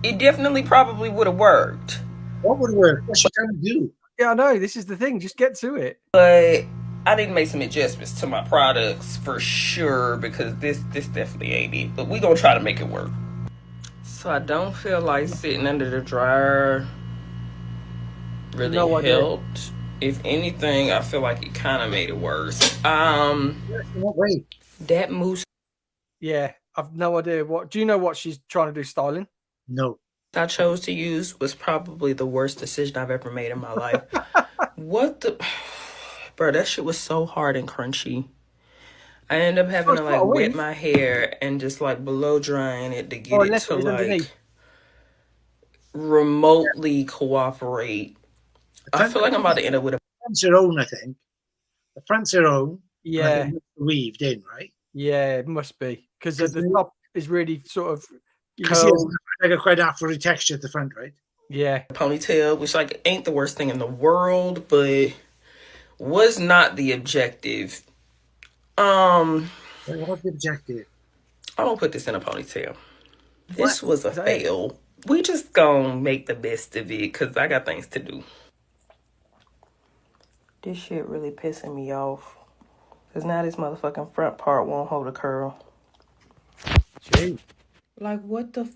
It definitely probably would have worked. What would work? What's she trying to do? Yeah, I know. This is the thing. Just get to it. But I need to make some adjustments to my products for sure, because this definitely ain't it. But we gonna try to make it work. So I don't feel like sitting under the dryer really helped. If anything, I feel like it kind of made it worse. What way? That mousse Yeah, I've no idea what. Do you know what she's trying to do styling? No. I chose to use was probably the worst decision I've ever made in my life. What the... Bro, that shit was so hard and crunchy. I ended up having to like wet my hair and just like blow drying it to get it to like remotely cooperate. I feel like I'm about to end up with a... The front's her own, I think. The front's her own. Yeah. Weaved in, right? Yeah, it must be. Because the top is really sort of... Because it's like a quite afro texture at the front, right? Yeah. Ponytail, which like ain't the worst thing in the world, but was not the objective. What's the objective? I'm gonna put this in a ponytail. This was a fail. We just gonna make the best of it because I got things to do. This shit really pissing me off. Because now this motherfucking front part won't hold a curl. Gee. Like, what the...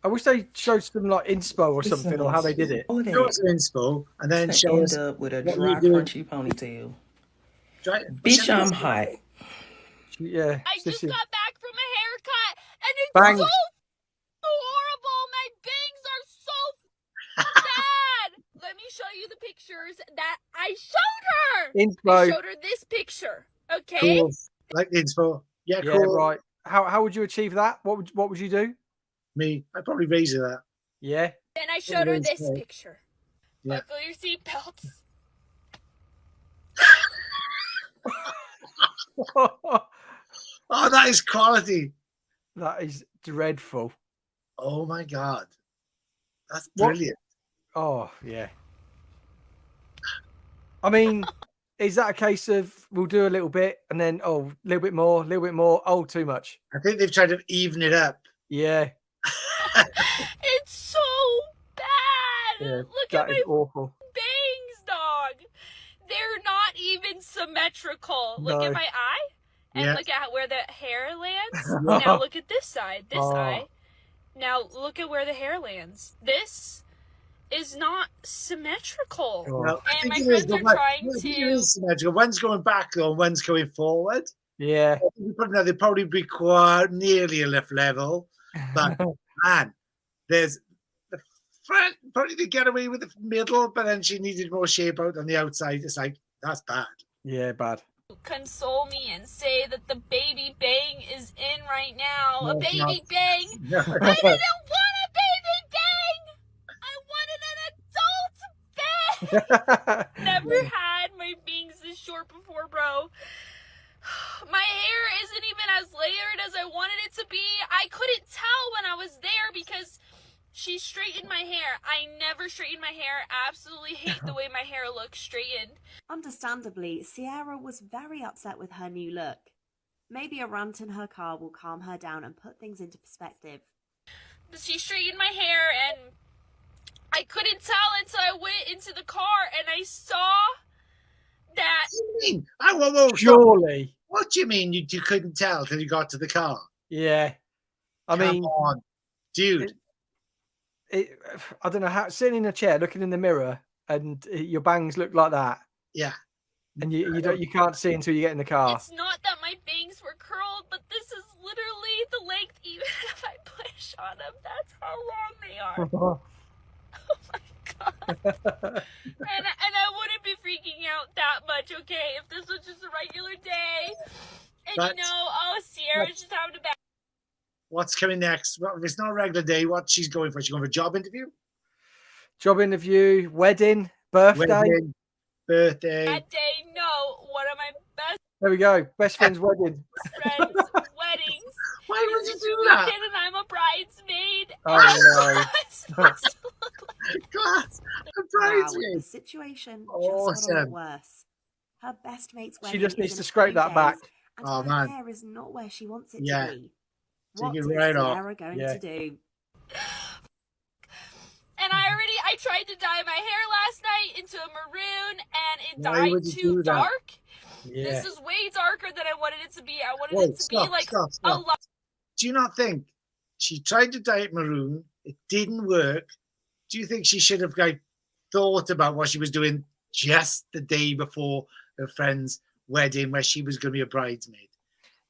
I wish they showed some like inspo or something, or how they did it. Show us an inspo, and then show us... end up with a dry, crunchy ponytail. Bitch, I'm hot. Yeah. I just got back from a haircut, and it's so horrible. My bangs are so bad. Let me show you the pictures that I showed her. Inspo. I showed her this picture. Okay. Cool. Like the inspo. Yeah, Yeah, cool. right. How would you achieve that? What would you do? Me, I'd probably raise her that. Yeah. Then I showed her this picture. Yeah. Buckle your seatbelts. Oh, that is quality. That is dreadful. Oh my god. That's brilliant. Oh, yeah. I mean, is that a case of we'll do a little bit and then, a little bit more, oh, too much? I think they've tried to even it up. Yeah. It's so bad. Yeah, Look at my awful. bangs, dog. They're not even symmetrical. No. Look at my eye. And Yeah. look at where the hair lands. Now look at this side. This eye. Now look at where the hair lands. This is not symmetrical. Well, and my friends are trying to... symmetrical. One's going back though, and one's going forward. Yeah. They'd probably be quite nearly a left level. But man, there's the front probably to get away with the middle, but then she needed more shape out on the outside. It's like, that's bad. Yeah, bad. Console me and say that the baby bang is in right now. No, a baby not. bang. No. I didn't want a baby bang. I wanted an adult bang. Never had my bangs this short before, bro. My hair isn't even as layered as I wanted it to be. I couldn't tell when I was there because she straightened my hair. I never straightened my hair. Absolutely hate the way my hair looks straightened. Understandably, Sierra was very upset with her new look. Maybe a rant in her car will calm her down and put things into perspective. She straightened my hair and I couldn't tell until I went into the car and I saw that... What do you mean? Whoa, Surely. Stop. What do you mean you couldn't tell till you got to the car? Yeah. I Come mean... on, dude. I don't know how... Sitting in a chair, looking in the mirror, and your bangs look like that. Yeah. And you can't see until you get in the car. It's not that my bangs were curled, but this is literally the length. Even if I push on them, that's how long they are. Oh my god! and I wouldn't be freaking out that much, okay, if this was just a regular day. And Sierra's just having a bad. What's coming next? Well, if it's not a regular day, what she's going for? She's going for a job interview? Job interview, wedding. Birthday. wedding, birthday. That day, no, one of my best There we go. Best friend's wedding. friends' weddings. Why would you This do weekend, that? and I'm a bridesmaid. Oh, no. It's supposed to look like Class, a Wow, the bridesmaid. situation just got a Awesome. lot worse. Her best mate's She wedding just is needs in to a scrape few that back. days, and Oh, her man. hair is not where she wants it Yeah. to be. Take What it is right off. Sierra going Yeah. to do? And I tried to dye my hair last night into a maroon, and it Why dyed would you too do that? dark. Yeah. This is way darker than I wanted it to be. I wanted Whoa, it to be like a stop. lot. Do you not think she tried to dye it maroon? It didn't work. Do you think she should have thought about what she was doing just the day before her friend's wedding, where she was going to be a bridesmaid?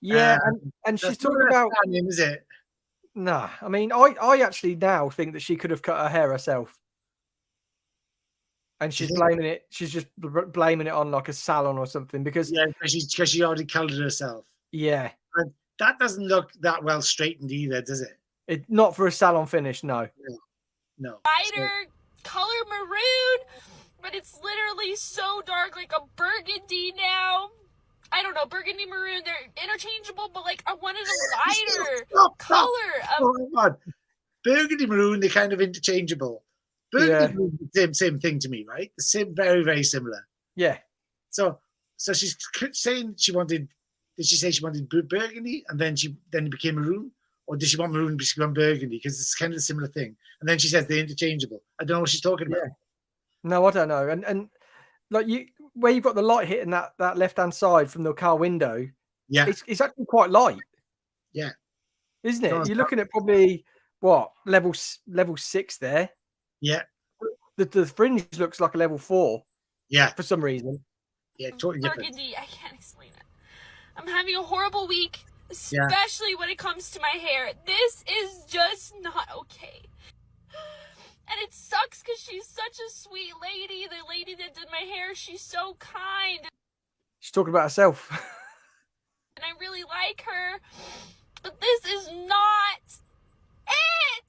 Yeah, and she's That's not talking about. planning, is it? Nah, I mean, I actually now think that she could have cut her hair herself, and she's think- blaming it. She's just blaming it on like a salon or something because Yeah, because she already coloured herself. yeah, That doesn't look that well straightened either, does it? it not for a salon finish. No. No. Lighter color maroon, but it's literally so dark, like a burgundy now. I don't know, burgundy maroon, they're interchangeable, but like I wanted a lighter Stop. color. Oh my God. Burgundy maroon, they're kind of interchangeable. Burgundy maroon, same thing to me, right? The same, very, very similar. Yeah. So she's saying she wanted. Did she say she wanted burgundy and then it became maroon, or did she want maroon to become burgundy? Because it's kind of a similar thing. And then she says they're interchangeable. I don't know what she's talking about. Yeah. No, I don't know. And like where you've got the light hitting that left hand side from the car window, Yeah, it's actually quite light. Yeah. Isn't it? Go on, You're looking at probably what level 6 there. yeah, The fringe looks like a level 4 yeah, for some reason. yeah. Totally different. Burgundy, I can't explain it. I'm having a horrible week, especially when it comes to my hair. This is just not okay. And it sucks because she's such a sweet lady. The lady that did my hair, she's so kind. She's talking about herself. And I really like her. But this is not it.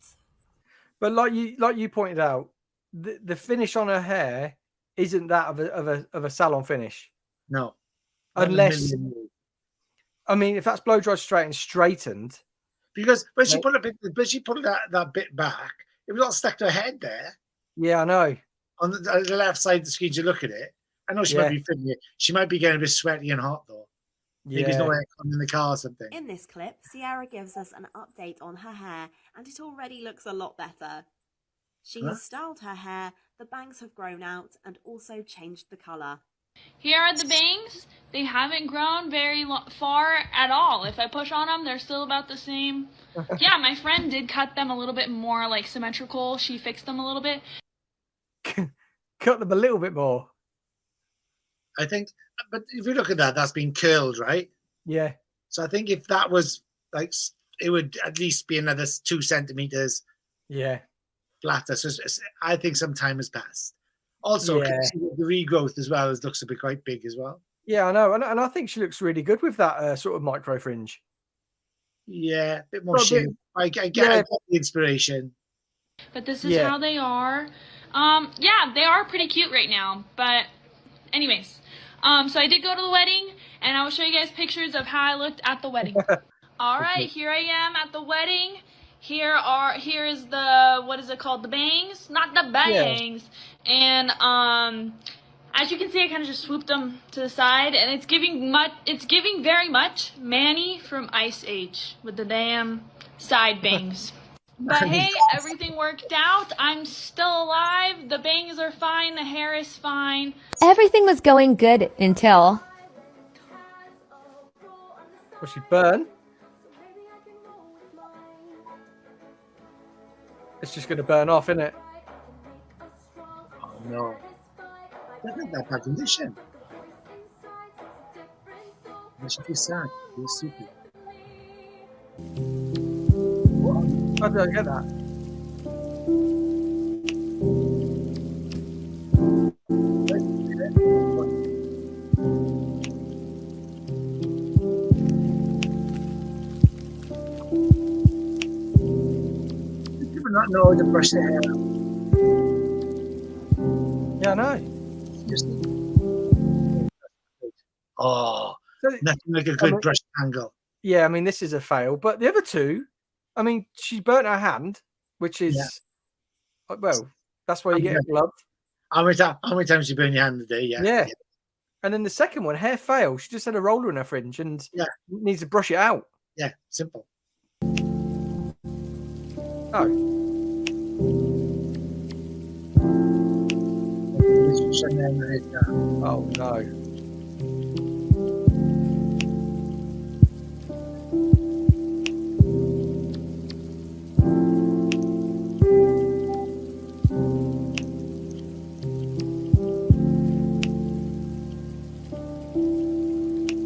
But like you pointed out, the finish on her hair isn't that of a salon finish. No. Not in a Unless, million years. I mean, if that's blow dry straightened, Because when she Right. put that bit back, it was all stuck to her head there. yeah, I know. On the left side of the screen, you look at it. I know she might be feeling it. She might be getting a bit sweaty and hot though. Maybe there's no Yeah, aircon in the car or something. In this clip, Sierra gives us an update on her hair, and it already looks a lot better. She Huh? has styled her hair, the bangs have grown out, and also changed the colour. Here are the bangs. They haven't grown very far at all. If I push on them, they're still about the same. Yeah, my friend did cut them a little bit more like symmetrical. She fixed them a little bit. cut them a little bit more. I think, but if you look at that, that's been curled, right? Yeah, So I think if that was it would at least be another 2 centimeters yeah, flatter. So I think some time has passed. Also, Yeah. the regrowth as well looks a bit quite big as well. yeah. I know, and I think she looks really good with that sort of micro fringe. Yeah, a bit more Well, shape. I get the inspiration. But this is Yeah. how they are. Yeah, they are pretty cute right now. But anyways, so I did go to the wedding, and I will show you guys pictures of how I looked at the wedding. All right, here I am at the wedding. Here is the, what is it called? The bangs? Not the bangs. And as you can see, I kind of just swooped them to the side, and it's giving very much Manny from Ice Age with the damn side bangs. But hey, everything worked out. I'm still alive. The bangs are fine. The hair is fine. Everything was going good until... Will she burn? It's just going to burn off, isn't it? Oh no, look at that bad condition. That should be sad. It's stupid. How did I get that? People not know to brush their hair out. Yeah, I know. Oh, So, nothing like a good brush angle. yeah, I mean, this is a fail. But the other two, I mean, she burnt her hand, which is, well, that's why you get a glove. How many times you burn your hand a day? Yeah. And then the second one, hair fail. She just had a roller in her fringe and needs to brush it out. Yeah, simple. Oh. Oh, no.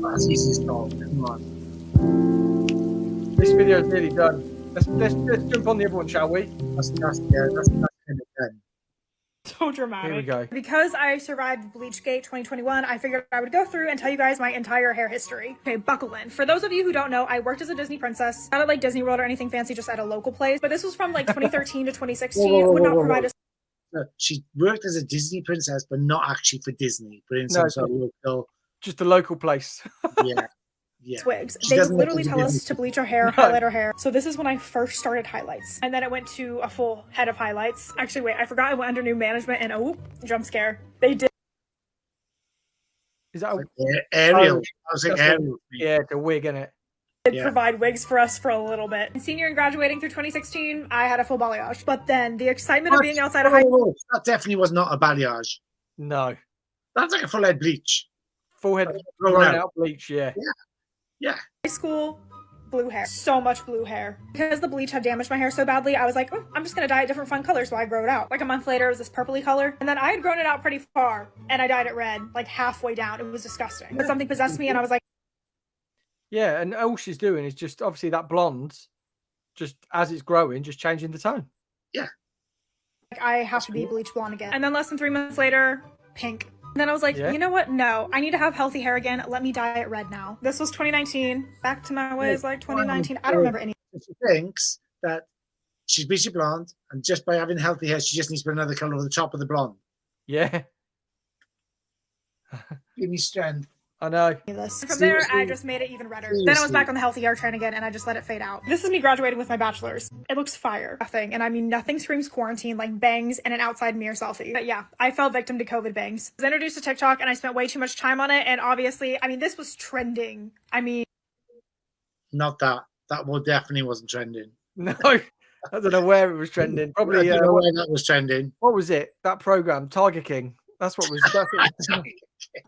That's easy to solve. Come on. This video is nearly done. Let's jump on the other one, shall we? That's kind of done. So dramatic. Here we go. Because I survived Bleachgate 2021, I figured I would go through and tell you guys my entire hair history. Okay, buckle in. For those of you who don't know, I worked as a Disney princess. Not at like Disney World or anything fancy, just at a local place. But this was from like 2013 to 2016. Would not provide a... She worked as a Disney princess, but not actually for Disney, but in some sort of local... Just a local place. Yeah. Wigs. They literally tell us to bleach our hair, highlight our hair. So this is when I first started highlights. And then it went to a full head of highlights. Actually, wait, I forgot I went under new management and oh, jump scare. They did. Is that Ariel? I was like Ariel. Yeah, the wig, innit? Did provide wigs for us for a little bit. And senior and graduating through 2016, I had a full balayage. But then the excitement of being outside of high school. That definitely was not a balayage. No. That's like a full head bleach. Full head grown out bleach, yeah. High school, blue hair. So much blue hair. Because the bleach had damaged my hair so badly, I was like, I'm just gonna dye it different fun colors, so I grow it out. Like a month later, it was this purpley color. And then I had grown it out pretty far, and I dyed it red, like halfway down. It was disgusting. But something possessed me, and I was like... Yeah, and all she's doing is just, obviously, that blonde, just as it's growing, just changing the tone. Yeah. Like, I have to be bleach blonde again. And then less than 3 months later, pink. And then I was like, you know what? No, I need to have healthy hair again. Let me dye it red now. This was 2019. Back to my ways, like 2019. I don't remember any. She thinks that she's bleachy blonde, and just by having healthy hair, she just needs to put another color over the top of the blonde. Yeah. Give me strength. I know. From there, I just made it even redder. Then I was back on the healthy hair train again, and I just let it fade out. This is me graduating with my bachelor's. It looks fire. Nothing, and I mean nothing screams quarantine like bangs and an outside mirror selfie. But yeah, I fell victim to COVID bangs. I was introduced to TikTok, and I spent way too much time on it, and obviously, I mean, this was trending. I mean... Not that. That one definitely wasn't trending. No. I don't know where it was trending. Probably... I don't know where that was trending. What was it? That program, Tiger King. That's what was... that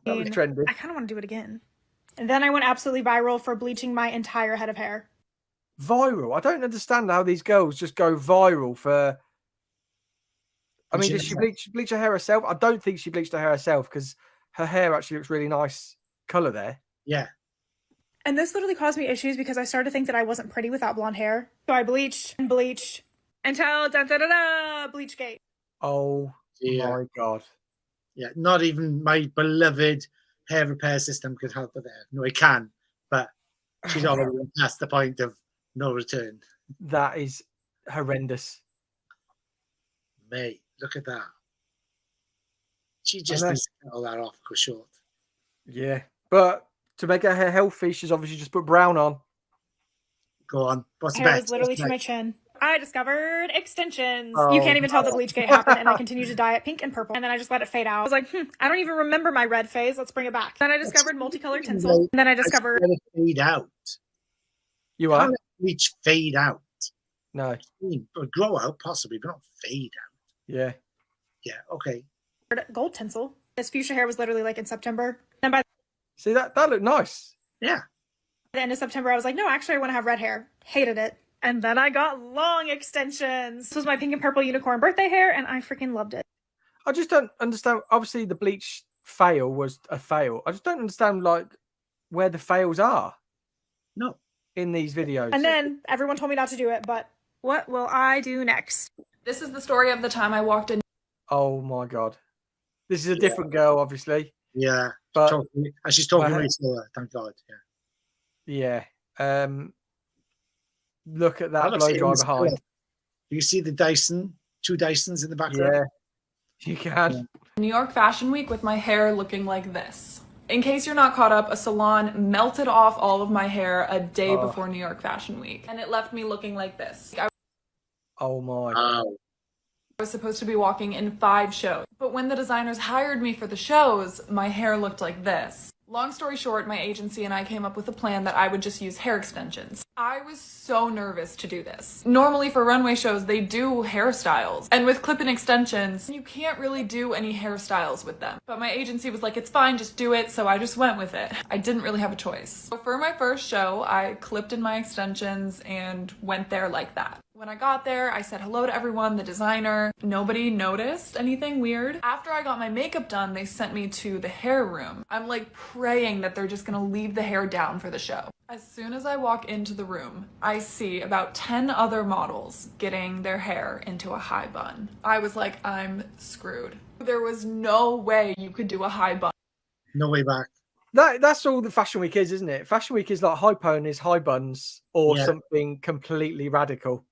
was trending. I kind of want to do it again. And then I went absolutely viral for bleaching my entire head of hair. Viral? I don't understand how these girls just go viral for... I mean, did she bleach her hair herself? I don't think she bleached her hair herself because her hair actually looks really nice colour there. Yeah. And this literally caused me issues because I started to think that I wasn't pretty without blonde hair. So I bleached and bleached until Bleachgate. Oh my God. Yeah, not even my beloved hair repair system could help her there. No, it can, but she's already past the point of no return. That is horrendous. Mate, look at that. She just needs to get all that off for short. Yeah, but to make her hair healthy, she's obviously just put brown on. Go on. What's the hair best? was literally to my chin. I discovered extensions. You can't even tell the Bleachgate happened, and I continued to dye it pink and purple. And then I just let it fade out. I was like, I don't even remember my red phase. Let's bring it back. Then I discovered multicolored tinsel. And then I discovered... Let it fade out. You are? Let bleach fade out. No. Grow out, possibly, but not fade out. Yeah. Yeah, okay. Gold tinsel. This fuchsia hair was literally like in September. And by see, that looked nice. Yeah. the end of September, I was like, no, actually, I want to have red hair. Hated it. And then I got long extensions. This was my pink and purple unicorn birthday hair, and I freaking loved it. I just don't understand. Obviously, the bleach fail was a fail. I just don't understand, like, where the fails are. No. In these videos. And then everyone told me not to do it, but what will I do next? This is the story of the time I walked in. Oh my God. This is a different girl, obviously. Yeah. But she's talking really slower, thank God. Yeah. Look at that blow dry behind. You see the Dyson, two Dysons in the background? Yeah. You can. New York Fashion Week with my hair looking like this. In case you're not caught up, a salon melted off all of my hair a day before New York Fashion Week, and it left me looking like this. Oh my. Wow. I was supposed to be walking in 5 shows, but when the designers hired me for the shows, my hair looked like this. Long story short, my agency and I came up with a plan that I would just use hair extensions. I was so nervous to do this. Normally for runway shows, they do hairstyles. And with clip-in extensions, you can't really do any hairstyles with them. But my agency was like, it's fine, just do it. So I just went with it. I didn't really have a choice. So for my first show, I clipped in my extensions and went there like that. When I got there, I said hello to everyone, the designer. Nobody noticed anything weird. After I got my makeup done, they sent me to the hair room. I'm like praying that they're just gonna leave the hair down for the show. As soon as I walk into the room, I see about 10 other models getting their hair into a high bun. I was like, I'm screwed. There was no way you could do a high bun. No way back. That's all the Fashion Week is, isn't it? Fashion Week is like high ponies, high buns, or something completely radical.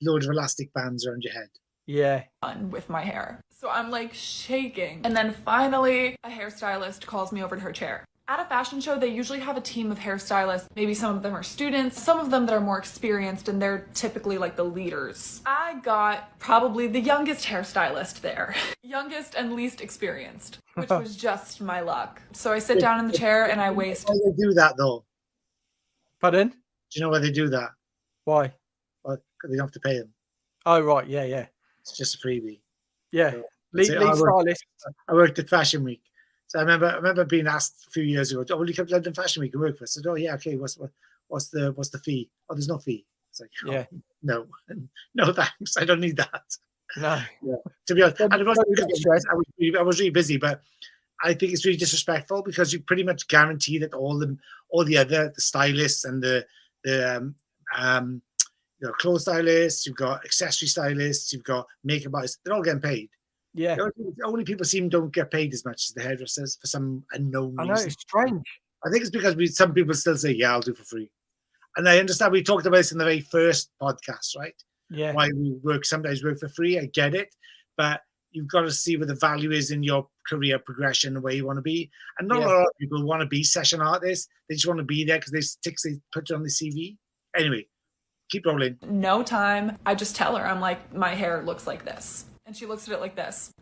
Loads of elastic bands around your head. Yeah. With my hair. So I'm like shaking. And then finally, a hairstylist calls me over to her chair. At a fashion show, they usually have a team of hairstylists. Maybe some of them are students, some of them that are more experienced, and they're typically like the leaders. I got probably the youngest hairstylist there. Youngest and least experienced, which was just my luck. So I sit down in the chair and I waste... Why do they do that though? Pardon? Do you know why they do that? Why? Well, they don't have to pay them. Oh, right. Yeah, yeah. It's just a freebie. Yeah. So, Lead stylist. I worked at Fashion Week. So I remember being asked a few years ago, "Oh, will you come to London Fashion Week and work for us?" I said, "Oh yeah, okay. What's the fee?" "Oh, there's no fee." It's like, oh, Yeah. No thanks. I don't need that. No. Yeah. To be honest, and I was really busy, but I think it's really disrespectful because you pretty much guarantee that all the stylists and the clothes stylists, you've got accessory stylists, you've got makeup artists, they're all getting paid. Yeah. The only people don't get paid as much as the hairdressers for some unknown reason. I know, it's strange. I think it's because some people still say, yeah, I'll do for free. And I understand we talked about this in the very first podcast, right? Yeah. Why we sometimes work for free. I get it. But you've got to see where the value is in your career progression and where you want to be. And not a lot of people want to be session artists. They just want to be there because they put it on the CV. Anyway, keep rolling. No time. I just tell her, I'm like, my hair looks like this. And she looks at it like this.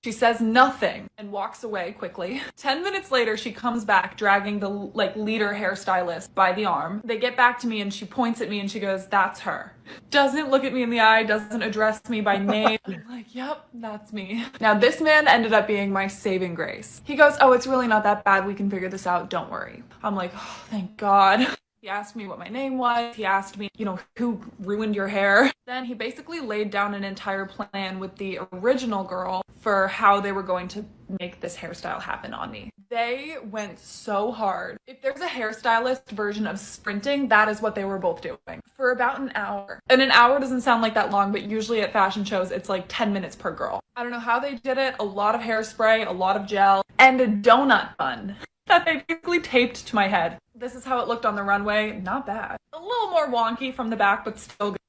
She says nothing and walks away quickly. 10 minutes later, she comes back dragging the leader hairstylist by the arm. They get back to me and she points at me and she goes, "That's her." Doesn't look at me in the eye, doesn't address me by name. I'm like, yep, that's me. Now this man ended up being my saving grace. He goes, "Oh, it's really not that bad. We can figure this out. Don't worry." I'm like, oh, thank God. He asked me what my name was. He asked me, who ruined your hair? Then he basically laid down an entire plan with the original girl for how they were going to make this hairstyle happen on me. They went so hard. If there's a hairstylist version of sprinting, that is what they were both doing for about an hour. And an hour doesn't sound like that long, but usually at fashion shows, it's like 10 minutes per girl. I don't know how they did it. A lot of hairspray, a lot of gel, and a donut bun that I basically taped to my head. This is how it looked on the runway. Not bad. A little more wonky from the back, but still good.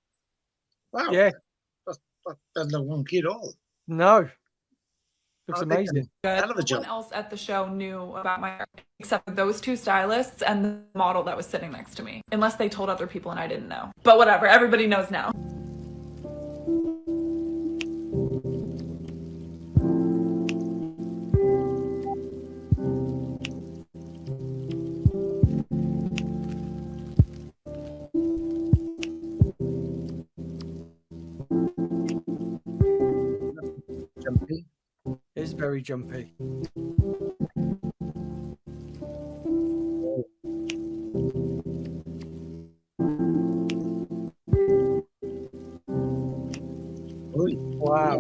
Wow. Yeah. That doesn't look wonky at all. No. Looks amazing. Hell of a No job. one else at the show knew about my hair except for those 2 stylists and the model that was sitting next to me. Unless they told other people and I didn't know. But whatever, everybody knows now. Jumpy. It's very jumpy. Wow.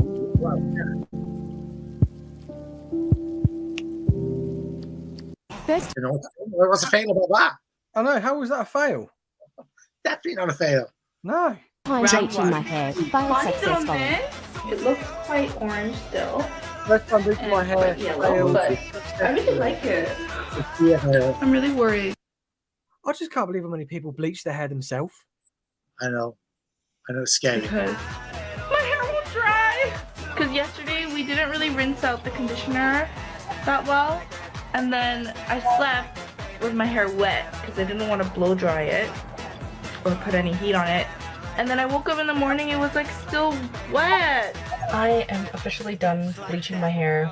What's a fail about that? I know. How was that a fail? Definitely not a fail. No. I'm bleaching my hair. Failed successfully. It looks quite orange still. First time bleaching my hair. Yellow, but I really like it. I'm really worried. I just can't believe how many people bleach their hair themselves. I know. It's scary. Because my hair won't dry. Because Because yesterday we didn't really rinse out the conditioner that well. And then I slept with my hair wet because I didn't want to blow dry it or put any heat on it. And then I woke up in the morning, it was like still wet. I am officially done bleaching my hair.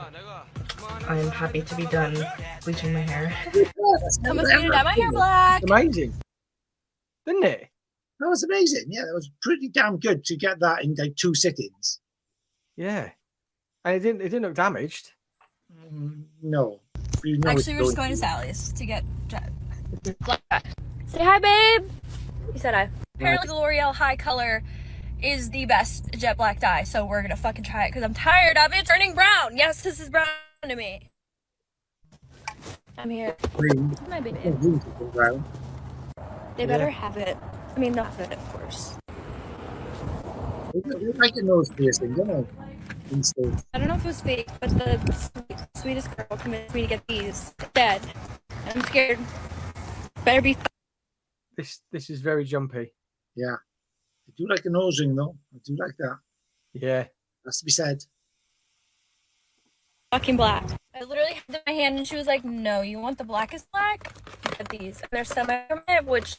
I am happy to be done bleaching my hair. Come with me to dye my hair black. Amazing, didn't it? That was amazing. Yeah, that was pretty damn good to get that in like 2 sittings. Yeah, and it didn't look damaged. No. Actually, we're just going to Sally's to get jet black. Say hi, babe. He said hi. Apparently, the L'Oreal High Color is the best jet black dye, so we're gonna fucking try it because I'm tired of it turning brown. Yes, this is brown to me. I'm here. My baby. They better have it. I mean, they'll have it, of course. They like a nose piercing, don't they? I don't know if it was fake, but the sweetest girl convinced me to get these instead. I'm scared. Better be. This is very jumpy. Yeah. I do like a nose ring, though. I do like that. Yeah. Has to be said. Fucking black. I literally had them in my hand and she was like, no, you want the blackest black? Get these. And they're semi-permanent, which,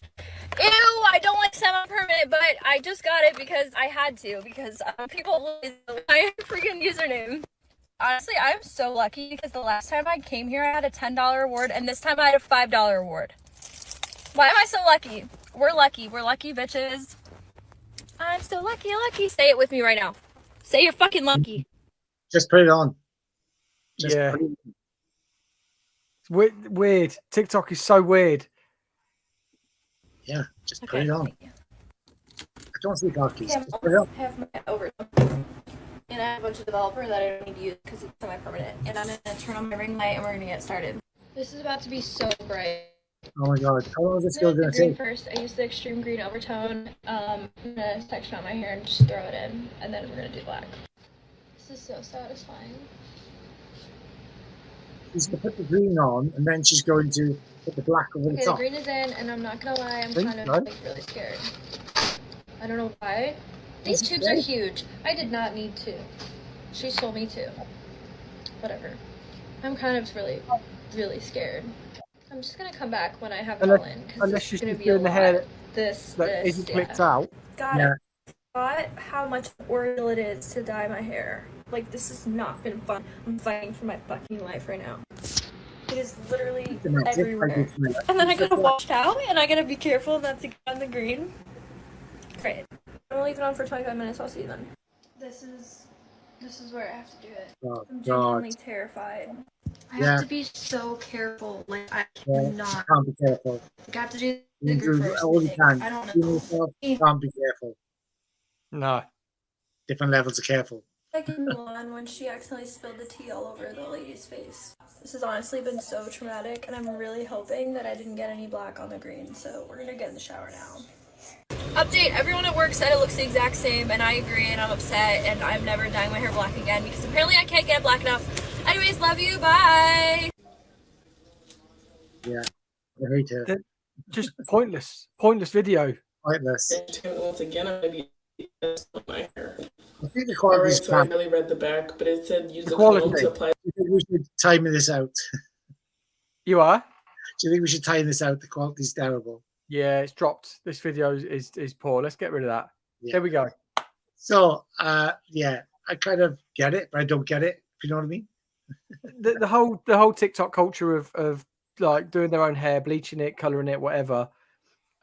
ew, I don't like semi-permanent, but I just got it because I had to, because people my freaking username. Honestly, I'm so lucky because the last time I came here, I had a $10 reward, and this time I had a $5 reward. Why am I so lucky? We're lucky. We're lucky, bitches. I'm so lucky, lucky. Say it with me right now. Say you're fucking lucky. Just put it on. Yeah. It's weird. TikTok is so weird. Yeah, just put it on. I don't see darkies. Yeah, Just put it on. I have my over. And I have a bunch of developer that I don't need to use because it's semi-permanent. And I'm going to turn on my ring light and we're going to get started. This is about to be so bright. Oh my god. How long is this still going to Green take? first. I use the extreme green overtone. I'm going to section out my hair and just throw it in. And then we're going to do black. This is so satisfying. She's going to put the green on and then she's going to put the black over the Okay, the top. green is in, and I'm not gonna lie, I'm kind of like really scared. I don't know why. These tubes are huge. I did not need to. She told me to. Whatever. I'm kind of really scared. I'm just gonna come back when I have it all in, because it's gonna be a doing the lot. hair This isn't clipped yeah. out. God, I forgot how much ordeal it is to dye my hair. Like, this has not been fun. I'm fighting for my fucking life right now. It is literally everywhere. And then I gotta wash out, and I gotta be careful not to get on the green. Great. I'm gonna leave it on for 25 minutes. I'll see you then. This is where I have to do it. Oh, I'm genuinely terrified. I have to be so careful. Like, I cannot. Can't be careful. I have to do You the group do first. all you can. I don't You know. yourself can't be careful. No. Different levels of careful. Like in Milan when she accidentally spilled the tea all over the lady's face. This has honestly been so traumatic, and I'm really hoping that I didn't get any black on the green, so we're gonna get in the shower now. Update, everyone at work said it looks the exact same, and I agree, and I'm upset, and I'm never dyeing my hair black again because apparently I can't get it black enough. Anyways, love you, bye! Yeah, I hate it. Just pointless video. Pointless. Once again, I'm gonna be my hair. I think the Alright, quality's so I bad. really read the back, but it said use The a comb quality. to apply. Do you think we should time this out? You are? Do you think we should time this out? The quality's terrible. Yeah, it's dropped. This video is poor. Let's get rid of that. Yeah. There we go. So, yeah, I kind of get it, but I don't get it. If you know what I mean? The whole TikTok culture of like doing their own hair, bleaching it, coloring it, whatever.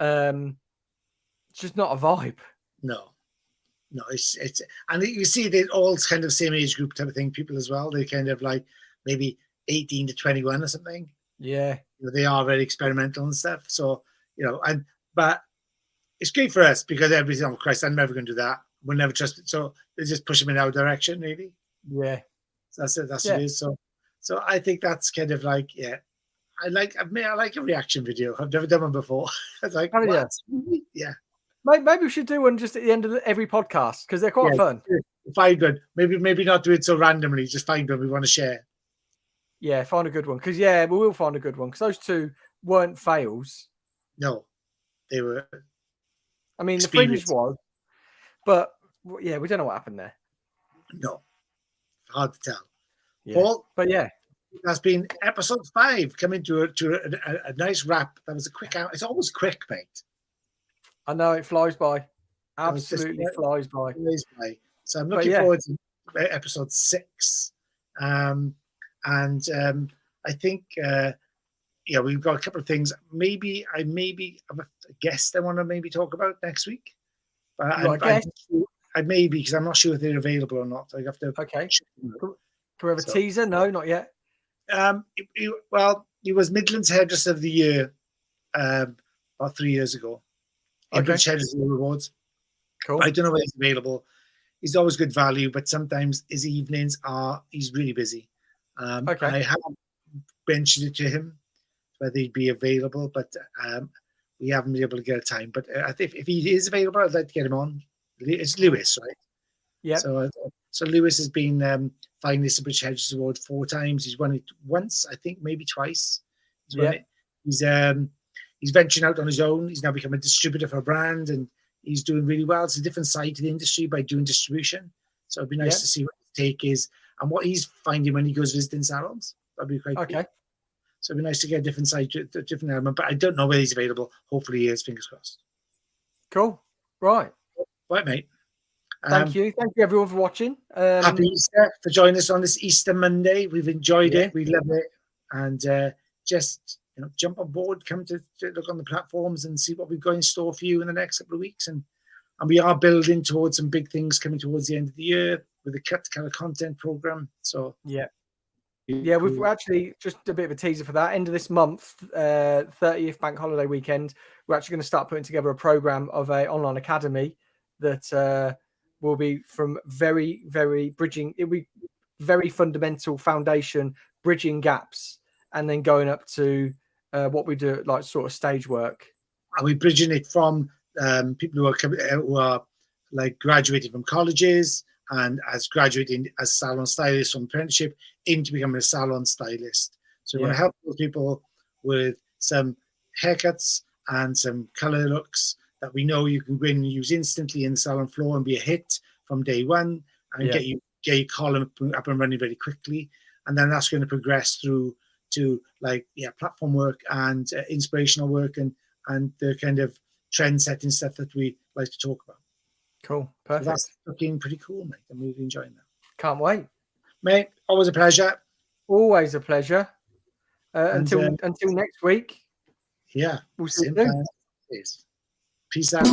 It's just not a vibe. No, it's and you see they all kind of same age group type of thing. People as well. They kind of like maybe 18 to 21 or something. Yeah, you know, they are very experimental and stuff. So but it's great for us because everybody's oh Christ, I'm never going to do that. We'll never trust it. So they just push them in our direction, really. Yeah, so that's it. That's what it is. So I think that's kind of like I like a reaction video. I've never done one before. It's like yeah. Maybe we should do one just at the end of every podcast because they're quite fun. Find one. Maybe not do it so randomly. Just find one we want to share. Yeah, find a good one because we will find a good one because those two weren't fails. No, they were. I mean, the fringe was, but yeah, we don't know what happened there. No, hard to tell. Yeah. Paul, But yeah, that's been episode 5 coming to a nice wrap. That was a quick out. It's always quick, mate. I know it flies by. That was just- Absolutely flies by. Flies by. So I'm But looking yeah. forward to episode 6. I think we've got a couple of things. Maybe I have a guest I want to maybe talk about next week. But You got a guest? I maybe, because I'm not sure if they're available or not. I have to. Okay. check them out. Can we have a So- teaser? No, not yet. He was Midlands Hairdresser of the Year about 3 years ago. In Okay. British Hairdresser Awards. Cool. I don't know whether he's available. He's always good value, but sometimes his evenings he's really busy. Okay. I haven't mentioned it to him whether he'd be available, but we haven't been able to get a time. But I think if he is available, I'd like to get him on. It's Lewis, right? Yeah. So Lewis has been finalist of the British Hairdressers Award 4 times. He's won it once, I think, maybe twice. He's won it. He's venturing out on his own. He's now become a distributor for a brand, and he's doing really well. It's a different side to the industry by doing distribution. So it'd be nice to see what his take is and what he's finding when he goes visiting salons. That'd be quite cool. So it'd be nice to get a different side, a different element. But I don't know whether he's available. Hopefully he is. Fingers crossed. Cool. Right. Right, mate. Thank you everyone for watching. Happy Easter for joining us on this Easter Monday. We've enjoyed it. We love it. And just jump on board, come to look on the platforms and see what we've got in store for you in the next couple of weeks. And we are building towards some big things coming towards the end of the year with the Cut Color content program. So we've actually just a bit of a teaser for that. End of this month, 30th bank holiday weekend, we're actually going to start putting together a program of an online academy that will be from very, very bridging. It'll be very fundamental foundation, bridging gaps, and then going up to what we do, like sort of stage work. Are we bridging it from people who are like graduating from colleges and as graduating as salon stylists from apprenticeship into becoming a salon stylist? So we want to help those people with some haircuts and some color looks that we know you can go in and use instantly in the salon floor and be a hit from day one and get your column up and running very quickly. And then that's going to progress through to platform work and inspirational work and the kind of trend setting stuff that we like to talk about. Cool. Perfect. So that's looking pretty cool, mate. I'm really enjoying that. Can't wait. Mate, always a pleasure. Always a pleasure. Until next week. Yeah. We'll see you soon. Peace out.